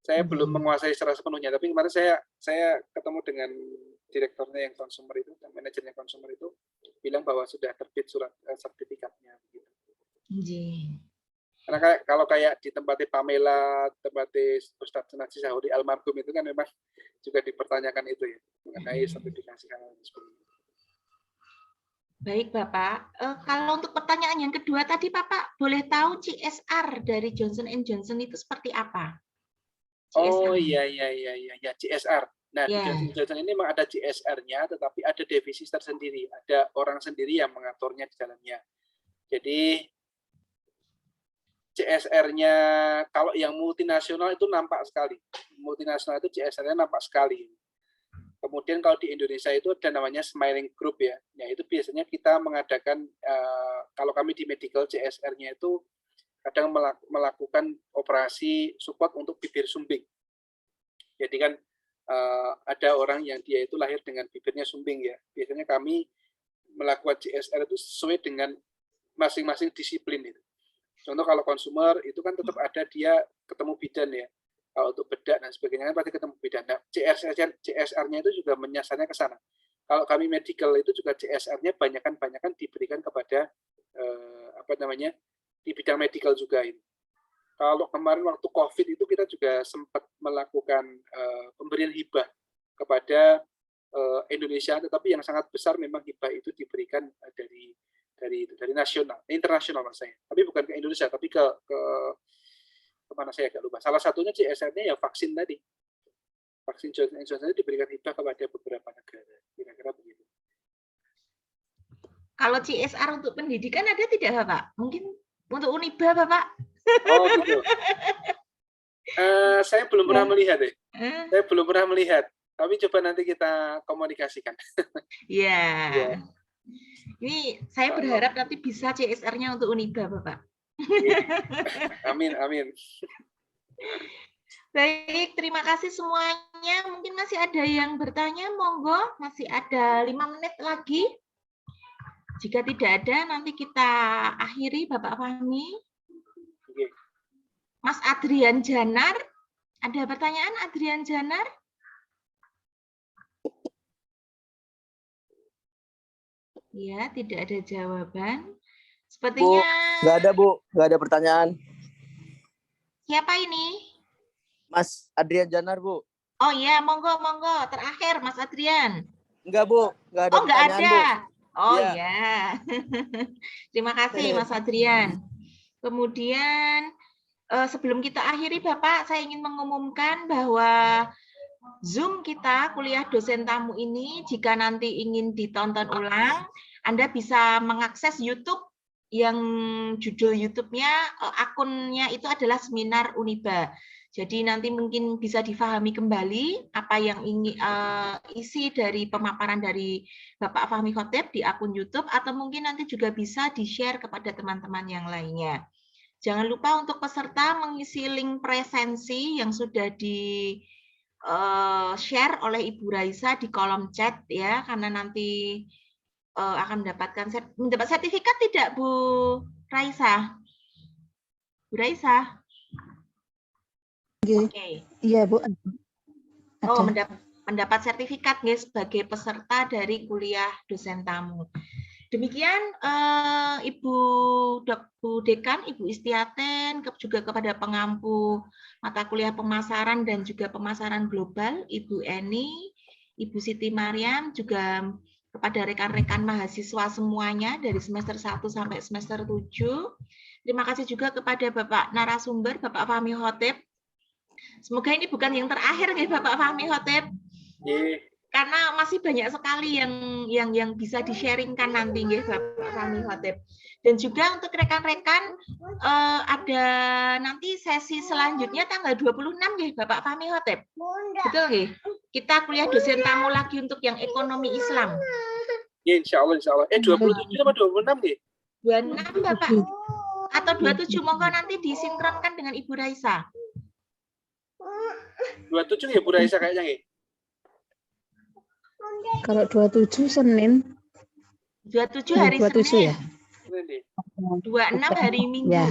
Saya belum menguasai secara sepenuhnya, tapi kemarin saya ketemu dengan direkturnya yang konsumer itu, dan manajernya konsumer itu bilang bahwa sudah terbit surat sertifikatnya. Karena kalau kayak di tempatnya Pamela, tempatnya Ustadz Najih Sahuri almarhum itu kan memang juga dipertanyakan itu ya mengenai sertifikasi halal tersebut. Baik Bapak, kalau untuk pertanyaan yang kedua tadi Bapak boleh tahu CSR dari Johnson & Johnson itu seperti apa? Oh iya CSR. Nah di Johnson & Johnson ini memang ada CSR-nya, tetapi ada divisi tersendiri, ada orang sendiri yang mengaturnya di dalamnya. Jadi CSR-nya kalau yang multinasional itu nampak sekali. Multinasional itu CSR-nya nampak sekali. Kemudian kalau di Indonesia itu ada namanya Smiling Group ya. Ya itu biasanya kita mengadakan kalau kami di medical CSR-nya itu kadang melakukan operasi support untuk bibir sumbing. Jadi kan ada orang yang dia itu lahir dengan bibirnya sumbing ya. Biasanya kami melakukan CSR itu sesuai dengan masing-masing disiplin itu. Contoh kalau konsumer itu kan tetap ada dia ketemu bidan ya. Kalau untuk bedak dan sebagainya pasti ketemu bidan. Nah, CSR-nya itu juga menyasarnya ke sana. Kalau kami medical itu juga CSR-nya banyakan diberikan kepada apa namanya di bidang medical juga ini. Kalau kemarin waktu COVID itu kita juga sempat melakukan pemberian hibah kepada Indonesia, tetapi yang sangat besar memang hibah itu diberikan dari nasional, internasional mas saya. Tapi bukan ke Indonesia, tapi ke kemana saya agak lupa. Salah satunya CSR-nya ya vaksin tadi. Vaksin Johnson & Johnson diberikan hibah kepada beberapa negara. Kira-kira begitu. Kalau CSR untuk pendidikan ada tidak Bapak? Mungkin untuk Uniba Bapak? Oh gitu. Saya belum pernah melihat deh. Saya belum pernah melihat. Tapi coba nanti kita komunikasikan. Iya. Ini saya berharap nanti bisa CSR-nya untuk Uniba Bapak. Amin. Baik, terima kasih semuanya. Mungkin masih ada yang bertanya, monggo. Masih ada 5 menit lagi. Jika tidak ada, nanti kita akhiri Bapak Fahmi. Mas Adrian Janar, ada pertanyaan Adrian Janar? Ya, tidak ada jawaban. Sepertinya nggak ada Bu, nggak ada pertanyaan. Siapa ini? Mas Adrian Janar Bu. Oh iya, monggo. Terakhir Mas Adrian. Enggak Bu, nggak ada pertanyaan ada. Bu. Oh ya. Terima kasih Mas Adrian. Kemudian sebelum kita akhiri Bapak, saya ingin mengumumkan bahwa Zoom kita, kuliah dosen tamu ini, jika nanti ingin ditonton ulang, Anda bisa mengakses YouTube yang judul YouTube-nya, akunnya itu adalah Seminar Uniba. Jadi nanti mungkin bisa difahami kembali apa yang ingin isi dari pemaparan dari Bapak Fahmi Khotib di akun YouTube, atau mungkin nanti juga bisa di-share kepada teman-teman yang lainnya. Jangan lupa untuk peserta mengisi link presensi yang sudah di-share oleh Ibu Raisa di kolom chat ya, karena nanti akan mendapat sertifikat tidak Bu Raisa? Bu Raisa? Oke. Iya, Bu. Oh, mendapat sertifikat nih sebagai peserta dari kuliah dosen tamu. Demikian Ibu Dekan, Ibu Istiaten, juga kepada pengampu mata kuliah pemasaran dan juga pemasaran global, Ibu Eni, Ibu Siti Mariam, juga kepada rekan-rekan mahasiswa semuanya dari semester 1 sampai semester 7. Terima kasih juga kepada Bapak narasumber, Bapak Fahmi Khotib. Semoga ini bukan yang terakhir nih Bapak Fahmi Khotib. Karena masih banyak sekali yang bisa di-sharingkan nanti nggih Bapak Fahmi Khotib. Dan juga untuk rekan-rekan ada nanti sesi selanjutnya tanggal 26 nggih Bapak Fahmi Khotib. Betul nggih? Kita kuliah dosen tamu lagi untuk yang ekonomi Islam. Ya, insya Allah. 27 sama 26 nih? 26 Bapak. Atau 27 monggo nanti disinkronkan dengan Ibu Raisa. 27 ya Bu Raisa kayaknya nih. Kalau 27 Senin. 27 hari 27 Senin. ya? 26 hari Minggu. Ya.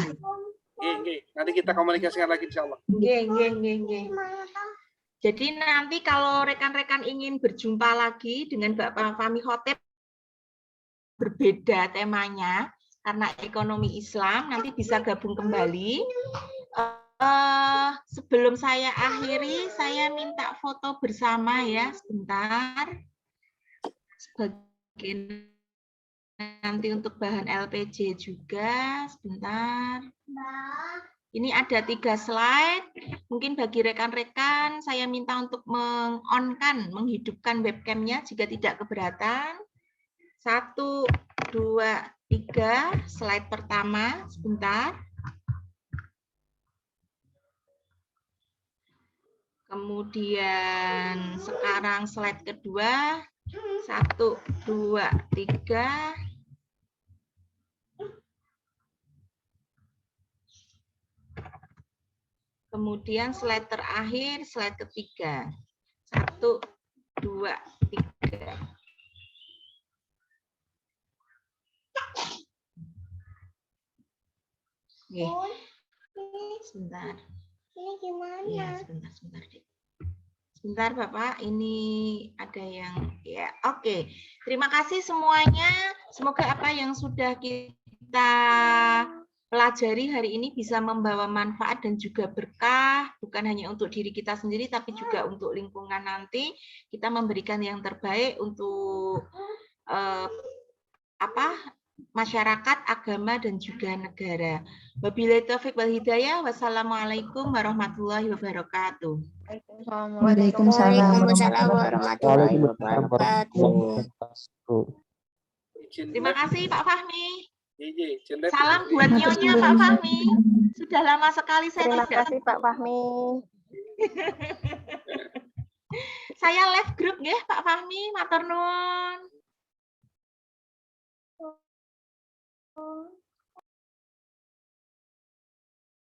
Nggih. Nanti kita komunikasikan lagi insya Allah. Nggih. Jadi nanti kalau rekan-rekan ingin berjumpa lagi dengan Bapak Fahmi Khotib berbeda temanya karena ekonomi Islam, nanti bisa gabung kembali. Sebelum saya akhiri, saya minta foto bersama ya, sebentar. Sebagai nanti untuk bahan LPG juga, sebentar. Ini ada 3 slide. Mungkin bagi rekan-rekan, saya minta untuk menghidupkan webcamnya jika tidak keberatan. 1, 2, 3, slide pertama, sebentar. Kemudian sekarang slide kedua, 1, 2, 3. Kemudian slide terakhir, slide ketiga. 1, 2, 3. Oke. Sebentar. Ini gimana? Ya, sebentar. Sebentar Bapak, ini ada yang ya. Oke. Terima kasih semuanya. Semoga apa yang sudah kita pelajari hari ini bisa membawa manfaat dan juga berkah, bukan hanya untuk diri kita sendiri tapi juga untuk lingkungan nanti. Kita memberikan yang terbaik untuk masyarakat, agama, dan juga negara. Wabillahi taufiq wal hidayah. Wassalamualaikum warahmatullahi wabarakatuh. Waalaikumsalam warahmatullahi wabarakatuh. Terima kasih Pak Fahmi. Iya. Salam buat nyonya Pak Fahmi. Sudah lama sekali saya Terima tidak. kasih Pak Fahmi. Saya live group nggih Pak Fahmi, matur nuwun.